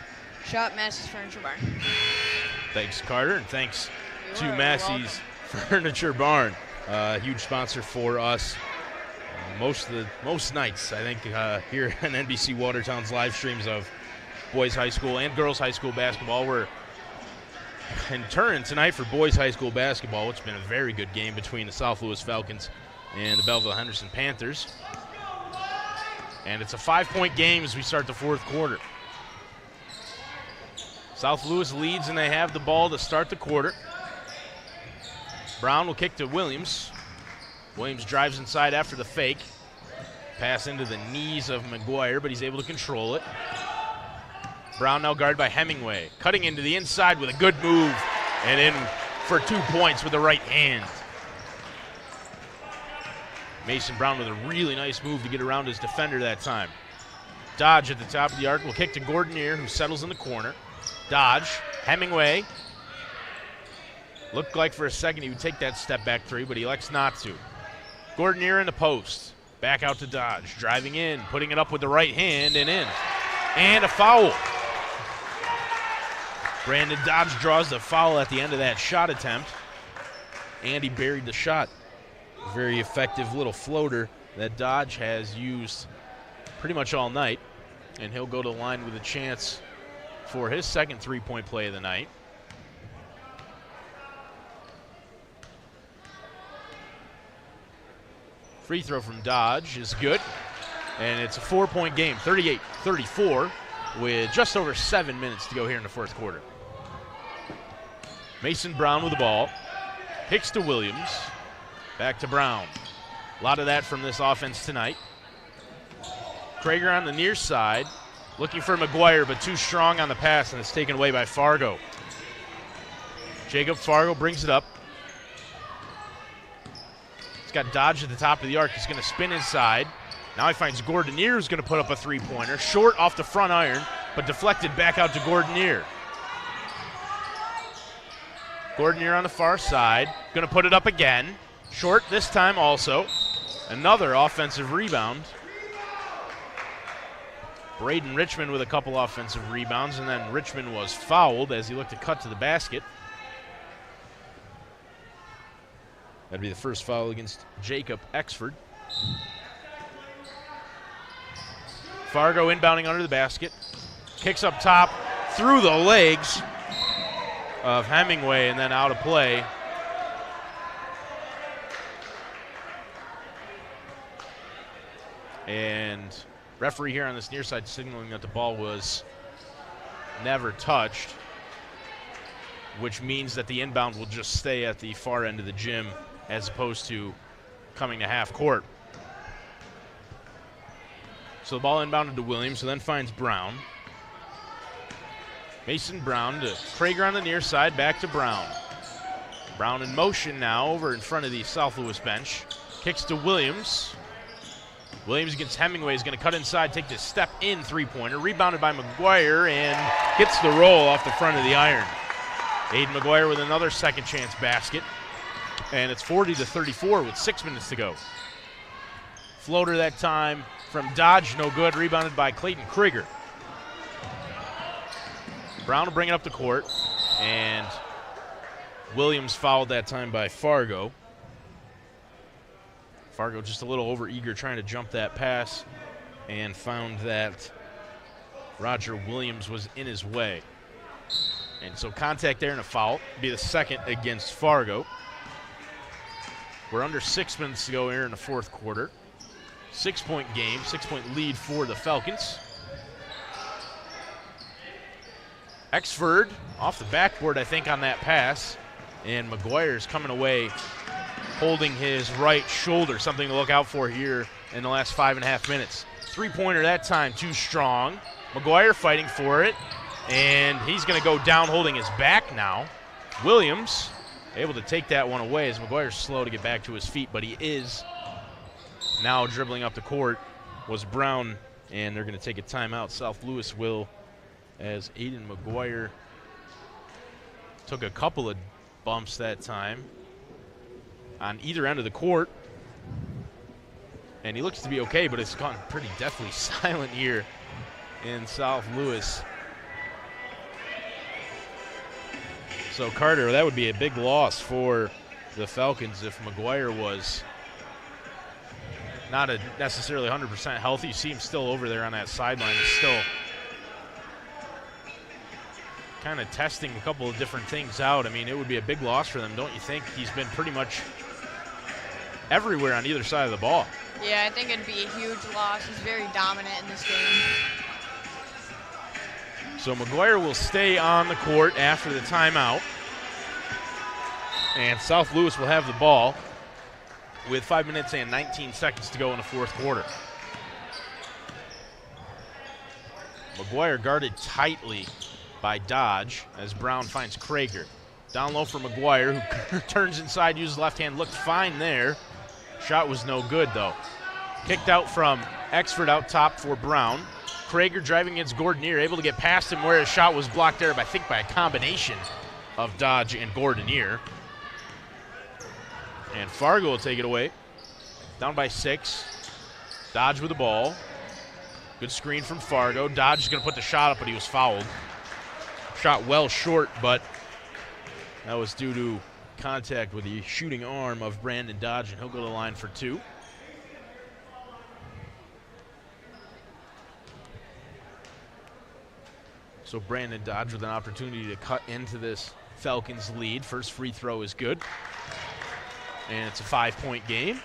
Shop Massey's Furniture Barn. Thanks, Carter, and thanks to Massey's Furniture Barn, huge sponsor for us most nights, I think, here on NBC Watertown's live streams of boys high school and girls high school basketball. We're in turn tonight for boys high school basketball. It's been a very good game between the South Louis Falcons and the Belleville Henderson Panthers. And it's a 5-point game as we start the fourth quarter. South Louis leads and they have the ball to start the quarter. Brown will kick to Williams. Williams drives inside after the fake. Pass into the knees of McGuire, but he's able to control it. Brown now guarded by Hemingway. Cutting into the inside with a good move and in for 2 points with the right hand. Mason Brown with a really nice move to get around his defender that time. Dodge at the top of the arc will kick to Gordonier, who settles in the corner. Dodge, Hemingway. Looked like for a second he would take that step back three, but he elects not to. Gordonier in the post. Back out to Dodge. Driving in, putting it up with the right hand and in. And a foul. Brandon Dodge draws the foul at the end of that shot attempt. And he buried the shot. Very effective little floater that Dodge has used pretty much all night. And he'll go to the line with a chance for his second three-point play of the night. Free throw from Dodge is good. And it's a 4-point game, 38-34, with just over 7 minutes to go here in the fourth quarter. Mason Brown with the ball. Hicks to Williams. Back to Brown. A lot of that from this offense tonight. Krager on the near side. Looking for McGuire, but too strong on the pass, and it's taken away by Fargo. Jacob Fargo brings it up. He's got Dodge at the top of the arc. He's going to spin inside. Now he finds Gordonier, who's going to put up a three-pointer. Short off the front iron, but deflected back out to Gordonier. Gordonier on the far side. Going to put it up again. Short this time also. Another offensive rebound. Braden Richmond with a couple offensive rebounds, and then Richmond was fouled as he looked to cut to the basket. That'd be the first foul against Jacob Exford. Fargo inbounding under the basket. Kicks up top through the legs of Hemingway and then out of play. And referee here on this near side signaling that the ball was never touched, which means that the inbound will just stay at the far end of the gym as opposed to coming to half court. So the ball inbounded to Williams, who then finds Brown. Mason Brown to Krager on the near side, back to Brown. Brown in motion now over in front of the South Louis bench. Kicks to Williams. Williams against Hemingway is going to cut inside, take this step-in three-pointer. Rebounded by McGuire and gets the roll off the front of the iron. Aiden McGuire with another second-chance basket. And it's 40-34 with 6 minutes to go. Floater that time from Dodge, no good. Rebounded by Clayton Krieger. Brown will bring it up the court. And Williams fouled that time by Fargo. Fargo just a little over-eager trying to jump that pass and found that Roger Williams was in his way. And so contact there and a foul. Be the second against Fargo. We're under 6 minutes to go here in the fourth quarter. 6-point game, 6-point lead for the Falcons. Exford off the backboard, I think, on that pass. And McGuire's coming away holding his right shoulder, something to look out for here in the last 5.5 minutes. Three-pointer that time, too strong. McGuire fighting for it, and he's going to go down holding his back now. Williams able to take that one away as McGuire's slow to get back to his feet, but he is now dribbling up the court. Was Brown, and they're going to take a timeout. South Louis will, as Aiden McGuire took a couple of bumps that time on either end of the court. And he looks to be okay, but it's gone pretty deathly silent here in South Louis. So Carter, that would be a big loss for the Falcons if McGuire was not necessarily 100% healthy. You see him still over there on that sideline. He's still kind of testing a couple of different things out. I mean, it would be a big loss for them, don't you think? He's been pretty much everywhere on either side of the ball. Yeah, I think it'd be a huge loss. He's very dominant in this game. So McGuire will stay on the court after the timeout. And South Louis will have the ball with 5 minutes and 19 seconds to go in the fourth quarter. McGuire guarded tightly by Dodge as Brown finds Krager. Down low for McGuire, who turns inside, uses left hand, looked fine there. Shot was no good, though. Kicked out from Exford out top for Brown. Krager driving against Gordonier, able to get past him where his shot was blocked there, I think by a combination of Dodge and Gordonier. And Fargo will take it away. Down by 6. Dodge with the ball. Good screen from Fargo. Dodge is going to put the shot up, but he was fouled. Shot well short, but that was due to contact with the shooting arm of Brandon Dodge, and he'll go to the line for 2. So Brandon Dodge with an opportunity to cut into this Falcons lead. First free throw is good. And it's a 5-point game.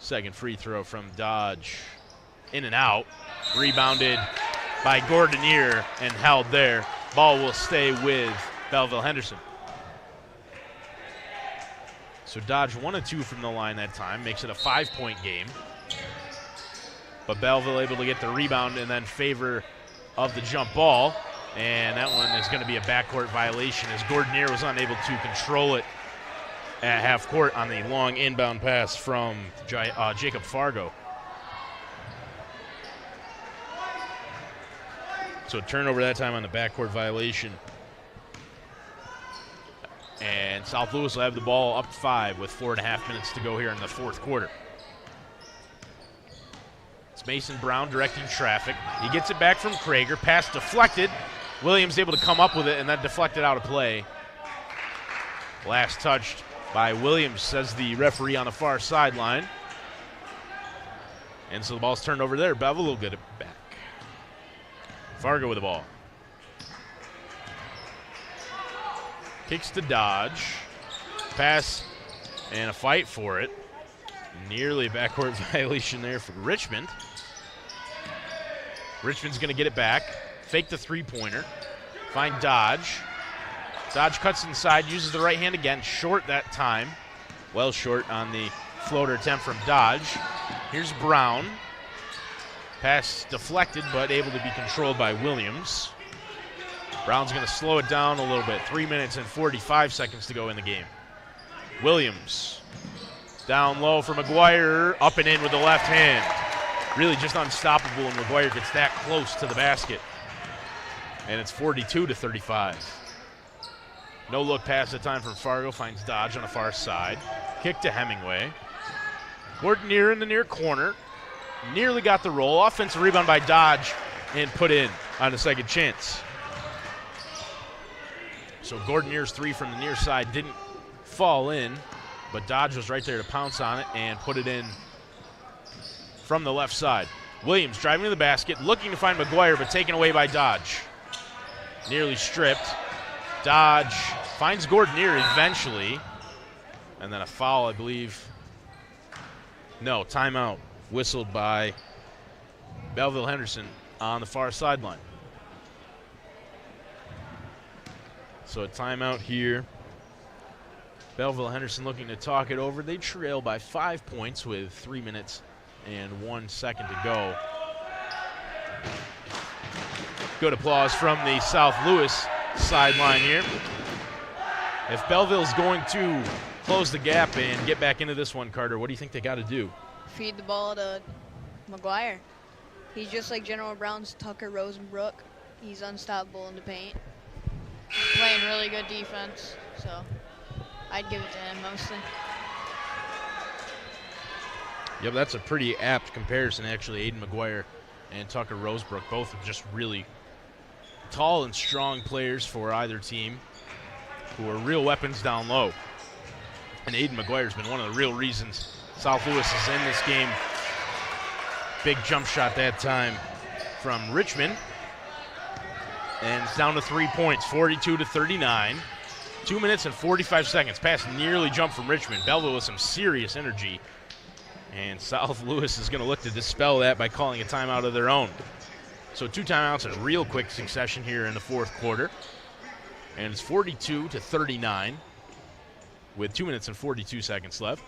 Second free throw from Dodge. In and out. Rebounded by Gordonier and held there. Ball will stay with Belleville Henderson. So Dodge 1 of 2 from the line that time. Makes it a 5-point game. But Belleville able to get the rebound and then favor of the jump ball. And that one is going to be a backcourt violation as Gordonier was unable to control it at half court on the long inbound pass from Jacob Fargo. So turnover that time on the backcourt violation. And South Louis will have the ball up 5 with 4.5 minutes to go here in the fourth quarter. It's Mason Brown directing traffic. He gets it back from Krager. Pass deflected. Williams able to come up with it and then deflected out of play. Last touched by Williams, says the referee on the far sideline. And so the ball's turned over there. Belleville will get it back. Fargo with the ball. Kicks to Dodge. Pass and a fight for it. Nearly a backcourt violation there for Richmond. Richmond's going to get it back. Fake the three-pointer. Find Dodge. Dodge cuts inside, uses the right hand again. Short that time. Well short on the floater attempt from Dodge. Here's Brown. Pass deflected, but able to be controlled by Williams. Brown's going to slow it down a little bit. 3 minutes and 45 seconds to go in the game. Williams down low for McGuire. Up and in with the left hand. Really just unstoppable when McGuire gets that close to the basket. And it's 42-35. No look pass at time from Fargo. Finds Dodge on the far side. Kick to Hemingway. Gordonier in the near corner. Nearly got the roll. Offensive rebound by Dodge and put in on the second chance. So Gordonier's 3 from the near side didn't fall in, but Dodge was right there to pounce on it and put it in from the left side. Williams driving to the basket, looking to find McGuire, but taken away by Dodge. Nearly stripped. Dodge finds Gordonier eventually, and then a foul, I believe. No, timeout whistled by Belleville Henderson on the far sideline. So a timeout here. Belleville Henderson looking to talk it over. They trail by 5 points with 3 minutes and 1 second to go. Good applause from the South Louis sideline here. If Belleville's going to close the gap and get back into this one, Carter, what do you think they got to do? Feed the ball to McGuire. He's just like General Brown's Tucker Rosenbrook. He's unstoppable in the paint. He's playing really good defense, so I'd give it to him mostly. Yep, that's a pretty apt comparison, actually. Aiden McGuire and Tucker Rosebrook, both are just really tall and strong players for either team who are real weapons down low. And Aiden McGuire's been one of the real reasons South Louis is in this game. Big jump shot that time from Richmond. And it's down to 3 points, 42-39. 2 minutes and 45 seconds. Pass nearly jumped from Richmond. Belleville with some serious energy. And South Louis is going to look to dispel that by calling a timeout of their own. So 2 timeouts in real quick succession here in the fourth quarter. And it's 42-39 with 2 minutes and 42 seconds left.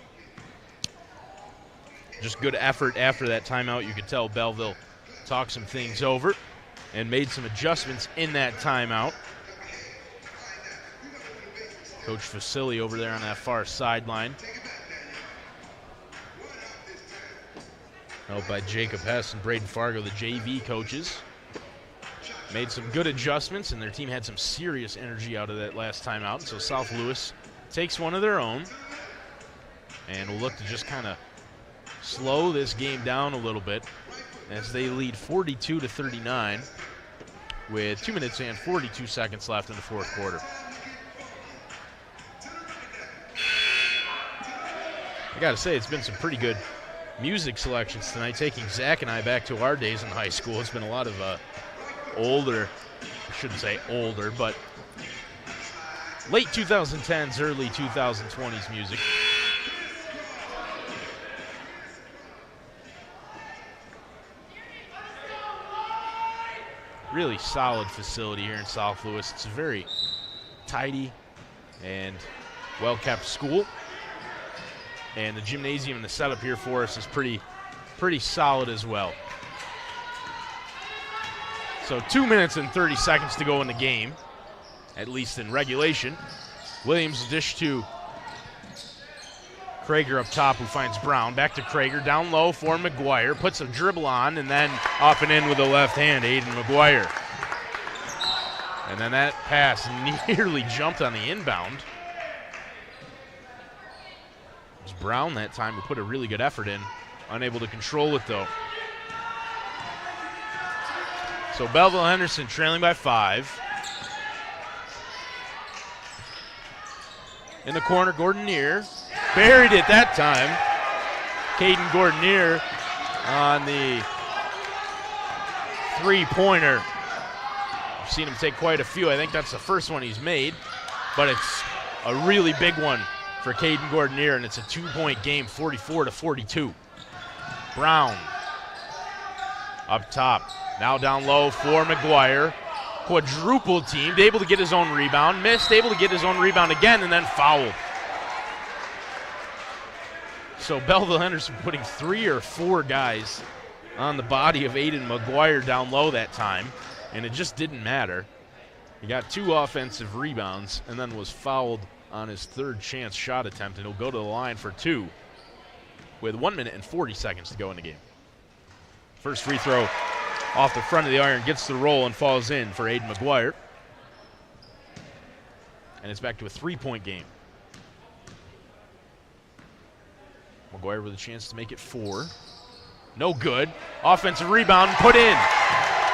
Just good effort after that timeout. You could tell Belleville talked some things over and made some adjustments in that timeout. Coach Vasily over there on that far sideline. Helped by Jacob Hess and Braden Fargo, the JV coaches. Made some good adjustments, and their team had some serious energy out of that last timeout. So South Louis takes one of their own and will look to just kind of slow this game down a little bit as they lead 42-39 with 2 minutes and 42 seconds left in the fourth quarter. I got to say, it's been some pretty good music selections tonight, taking Zach and I back to our days in high school. It's been a lot of older, I shouldn't say older, but late 2010s, early 2020s music. Really solid facility here in South Louis. It's a very tidy and well-kept school. And the gymnasium and the setup here for us is pretty solid as well. So 2 minutes and 30 seconds to go in the game, at least in regulation. Williams dish to Krager up top, who finds Brown. Back to Krager, down low for McGuire. Puts a dribble on, and then up and in with the left hand, Aiden McGuire. And then that pass nearly jumped on the inbound. It was Brown that time who put a really good effort in. Unable to control it, though. So Belleville Henderson trailing by 5. In the corner, Gordonier. Buried it that time. Caden Gordonier on the three-pointer. I've seen him take quite a few. I think that's the first one he's made. But it's a really big one for Caden Gordonier, and it's a 2-point game, 44-42. Brown up top. Now down low for McGuire. Quadruple teamed, able to get his own rebound. Missed, able to get his own rebound again, and then fouled. So Belleville Henderson putting 3 or 4 guys on the body of Aiden McGuire down low that time, and it just didn't matter. He got 2 offensive rebounds and then was fouled on his third chance shot attempt, and he'll go to the line for 2 with 1 minute and 40 seconds to go in the game. First free throw off the front of the iron, gets the roll and falls in for Aiden McGuire. And it's back to a 3-point game. McGuire with a chance to make it 4. No good. Offensive rebound put in.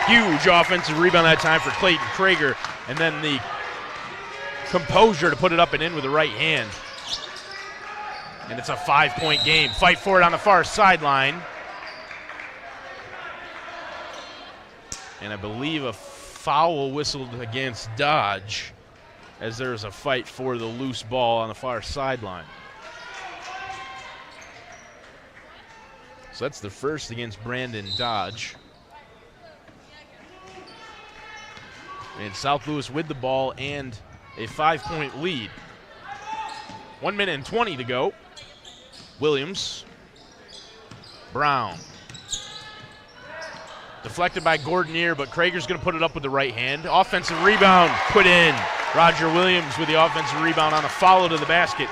Huge offensive rebound that time for Clayton Krager. And then the composure to put it up and in with the right hand. And it's a 5-point game. Fight for it on the far sideline. And I believe a foul whistled against Dodge as there's a fight for the loose ball on the far sideline. So that's the first against Brandon Dodge. And South Louis with the ball and a 5-point lead. 1 minute and 20 to go. Williams. Brown. Deflected by Gordonier, but Krager's going to put it up with the right hand. Offensive rebound put in. Roger Williams with the offensive rebound on a follow to the basket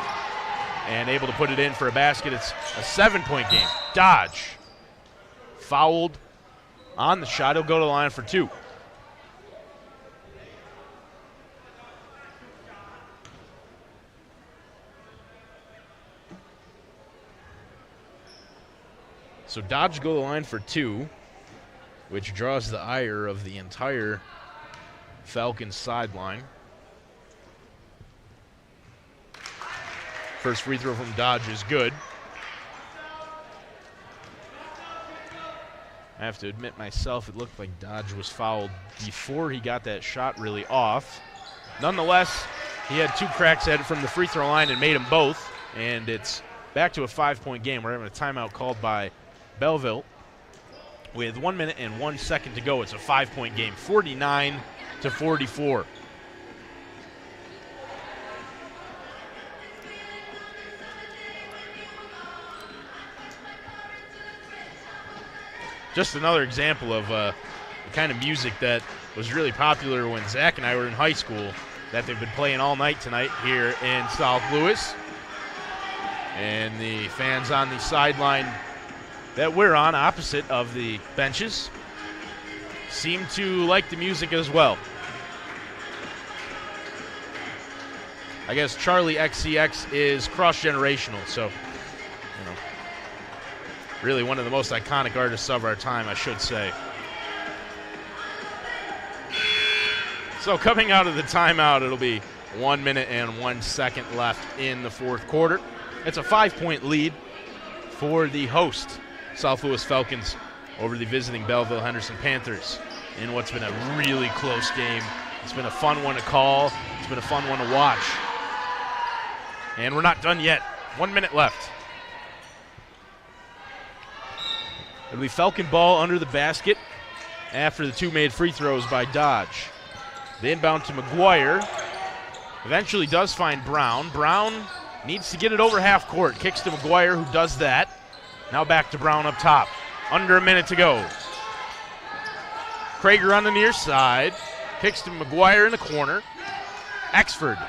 and able to put it in for a basket. It's a 7-point game. Dodge fouled on the shot. He'll go to the line for 2. So Dodge go to the line for 2. Which draws the ire of the entire Falcons sideline. First free throw from Dodge is good. I have to admit myself, it looked like Dodge was fouled before he got that shot really off. Nonetheless, he had 2 cracks at it from the free throw line and made them both. And it's back to a 5-point game. We're having a timeout called by Belleville. With 1 minute and 1 second to go, it's a 5-point game, 49-44. just another example of the kind of music that was really popular when Zach and I were in high school that they've been playing all night tonight here in South Louis. And the fans on the sideline that we're on, opposite of the benches, seem to like the music as well. I guess Charlie XCX is cross-generational, so, really one of the most iconic artists of our time, I should say. So coming out of the timeout, it'll be 1 minute and 1 second left in the fourth quarter. It's a 5-point lead for the host South Louis Falcons over the visiting Belleville Henderson Panthers in what's been a really close game. It's been a fun one to call. It's been a fun one to watch. And we're not done yet. 1 minute left. It'll be Falcon ball under the basket after the two made free throws by Dodge. The inbound to McGuire. Eventually does find Brown. Brown needs to get it over half court. Kicks to McGuire, who does that. Now back to Brown up top. Under a minute to go. Krager on the near side. Kicks to McGuire in the corner. Exford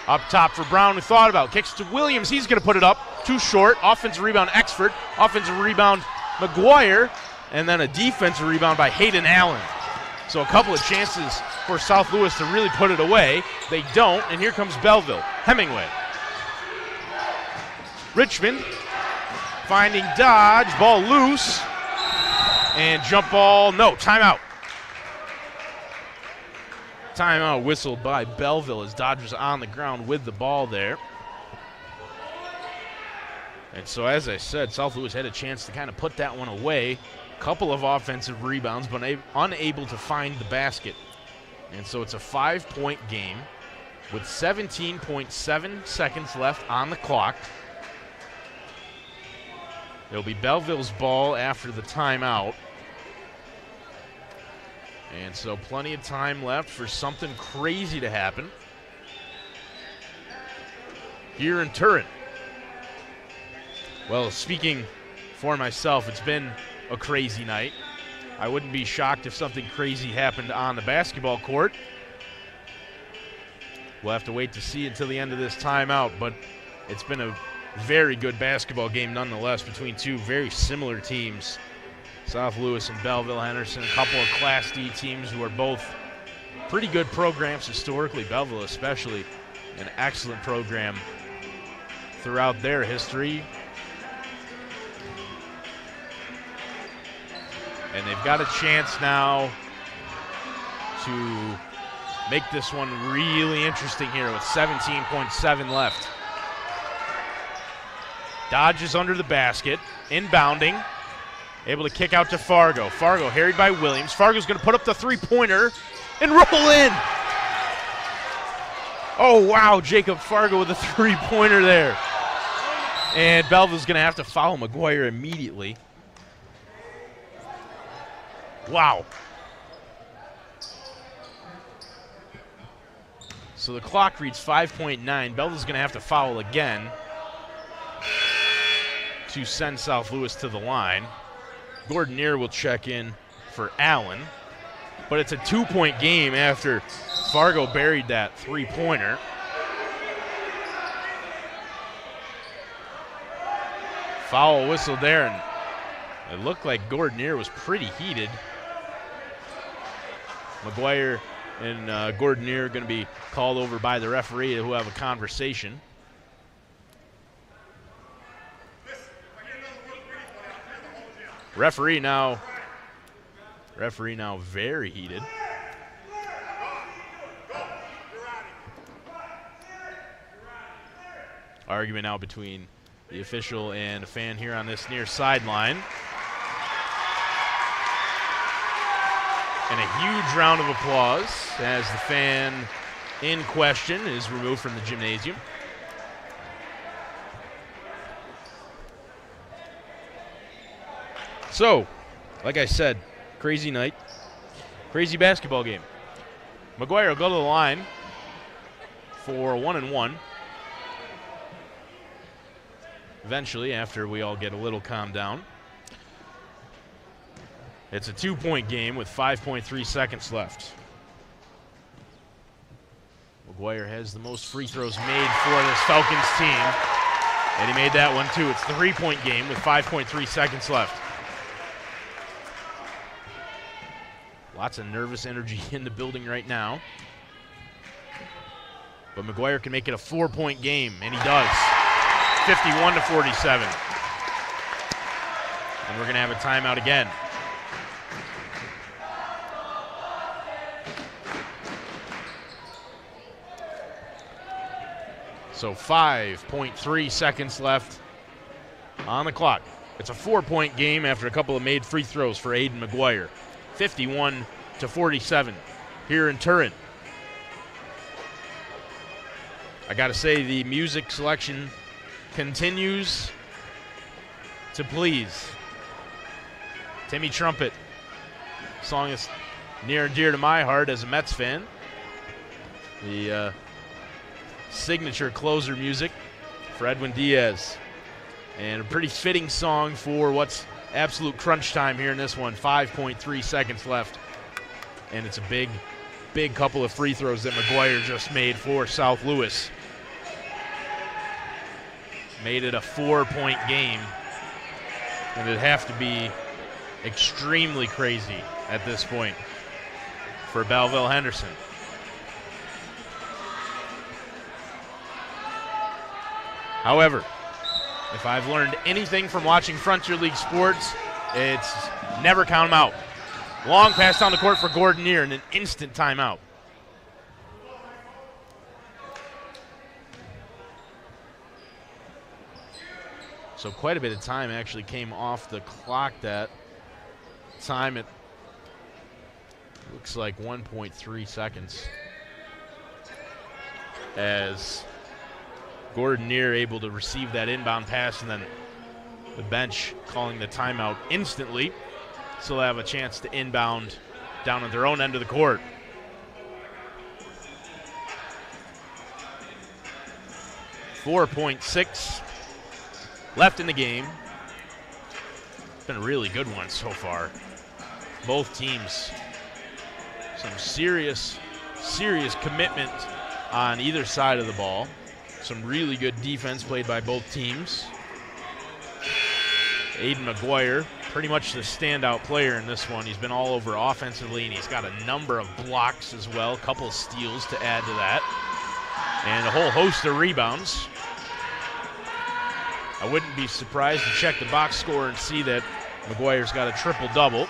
up top for Brown, who thought about. Kicks to Williams. He's going to put it up. Too short. Offensive rebound, Exford. Offensive rebound, McGuire. And then a defensive rebound by Hayden Allen. So a couple of chances for South Louis to really put it away. They don't, and here comes Belleville. Hemingway. Richmond finding Dodge. Ball loose. And jump ball, no, timeout. Timeout whistled by Belleville as Dodge was on the ground with the ball there. And so, as I said, South Louis had a chance to kind of put that one away. Couple of offensive rebounds, but unable to find the basket. And so it's a 5-point game with 17.7 seconds left on the clock. It'll be Belleville's ball after the timeout. And so plenty of time left for something crazy to happen here in Turin. Well, speaking for myself, it's been a crazy night. I wouldn't be shocked if something crazy happened on the basketball court. We'll have to wait to see until the end of this timeout, but it's been a very good basketball game nonetheless between two very similar teams, South Louis and Belleville Henderson, a couple of Class D teams who are both pretty good programs historically. Belleville especially, an excellent program throughout their history. And they've got a chance now to make this one really interesting here with 17.7 left. Dodge is under the basket, inbounding, able to kick out to Fargo. Fargo harried by Williams. Fargo's going to put up the three-pointer and roll in. Oh, wow, Jacob Fargo with a three-pointer there. And Belleville's going to have to foul McGuire immediately. Wow. So the clock reads 5.9. Belleville's going to have to foul again to send South Louis to the line. Gordonier will check in for Allen. But it's a 2-point game after Fargo buried that three-pointer. Foul whistle there, and it looked like Gordonier was pretty heated. McGuire and Gordonier are going to be called over by the referee, who have a conversation. Referee now very heated. Argument now between the official and a fan here on this near sideline. And a huge round of applause as the fan in question is removed from the gymnasium. So, like I said, crazy night, crazy basketball game. McGuire will go to the line for 1-and-1. Eventually, after we all get a little calmed down. It's a 2-point game with 5.3 seconds left. McGuire has the most free throws made for this Falcons team, and he made that one too. It's a 3-point game with 5.3 seconds left. Lots of nervous energy in the building right now. But McGuire can make it a 4-point game, and he does. 51-47. And we're going to have a timeout again. So 5.3 seconds left on the clock. It's a 4-point game after a couple of made free throws for Aiden McGuire. 51-47 here in Turin. I got to say, the music selection continues to please. Timmy Trumpet, song is near and dear to my heart as a Mets fan. The signature closer music for Edwin Diaz. And a pretty fitting song for what's absolute crunch time here in this one. 5.3 seconds left. And it's a big couple of free throws that McGuire just made for South Louis. Made it a 4-point game. And it'd have to be extremely crazy at this point for Belleville Henderson. However, if I've learned anything from watching Frontier League sports, it's never count them out. Long pass down the court for Gordonier and an instant timeout. So quite a bit of time actually came off the clock that time. It looks like 1.3 seconds as Gordonier able to receive that inbound pass, and then the bench calling the timeout instantly, so they'll have a chance to inbound down at their own end of the court. .6 left in the game. It's been a really good one so far. Both teams, some serious commitment on either side of the ball. Some really good defense played by both teams. Aiden McGuire, pretty much the standout player in this one. He's been all over offensively, and he's got a number of blocks as well, a couple of steals to add to that, and a whole host of rebounds. I wouldn't be surprised to check the box score and see that McGuire's got a triple-double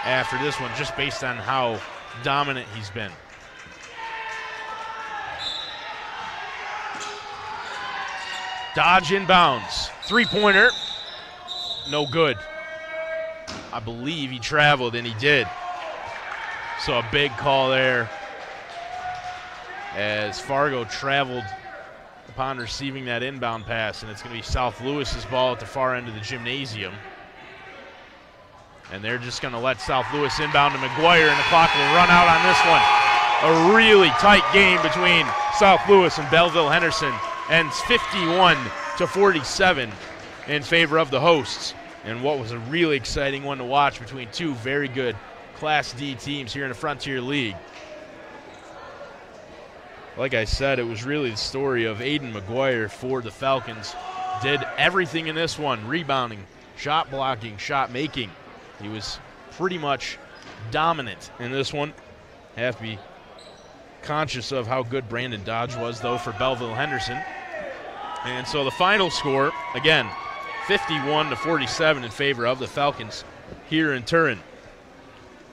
after this one, just based on how dominant he's been. Dodge inbounds. Three-pointer. No good. I believe he traveled, and he did. So a big call there as Fargo traveled upon receiving that inbound pass, and it's going to be South Louis's ball at the far end of the gymnasium. And they're just going to let South Louis inbound to McGuire, and the clock will run out on this one. A really tight game between South Louis and Belleville Henderson. Ends 51-47 in favor of the hosts. And what was a really exciting one to watch between two very good Class D teams here in the Frontier League. Like I said, it was really the story of Aiden McGuire for the Falcons. Did everything in this one, rebounding, shot blocking, shot making. He was pretty much dominant in this one. Have to be conscious of how good Brandon Dodge was, though, for Belleville Henderson. And so the final score, again, 51-47 in favor of the Falcons here in Turin.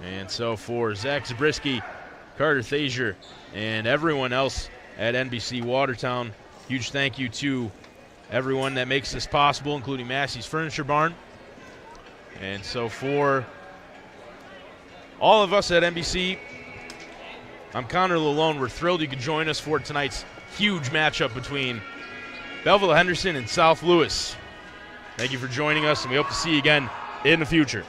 And so for Zach Zabriskie, Carter Thazier, and everyone else at NBC Watertown, huge thank you to everyone that makes this possible, including Massey's Furniture Barn. And so for all of us at NBC, I'm Connor Lalone. We're thrilled you could join us for tonight's huge matchup between Belleville Henderson and South Louis. Thank you for joining us, and we hope to see you again in the future.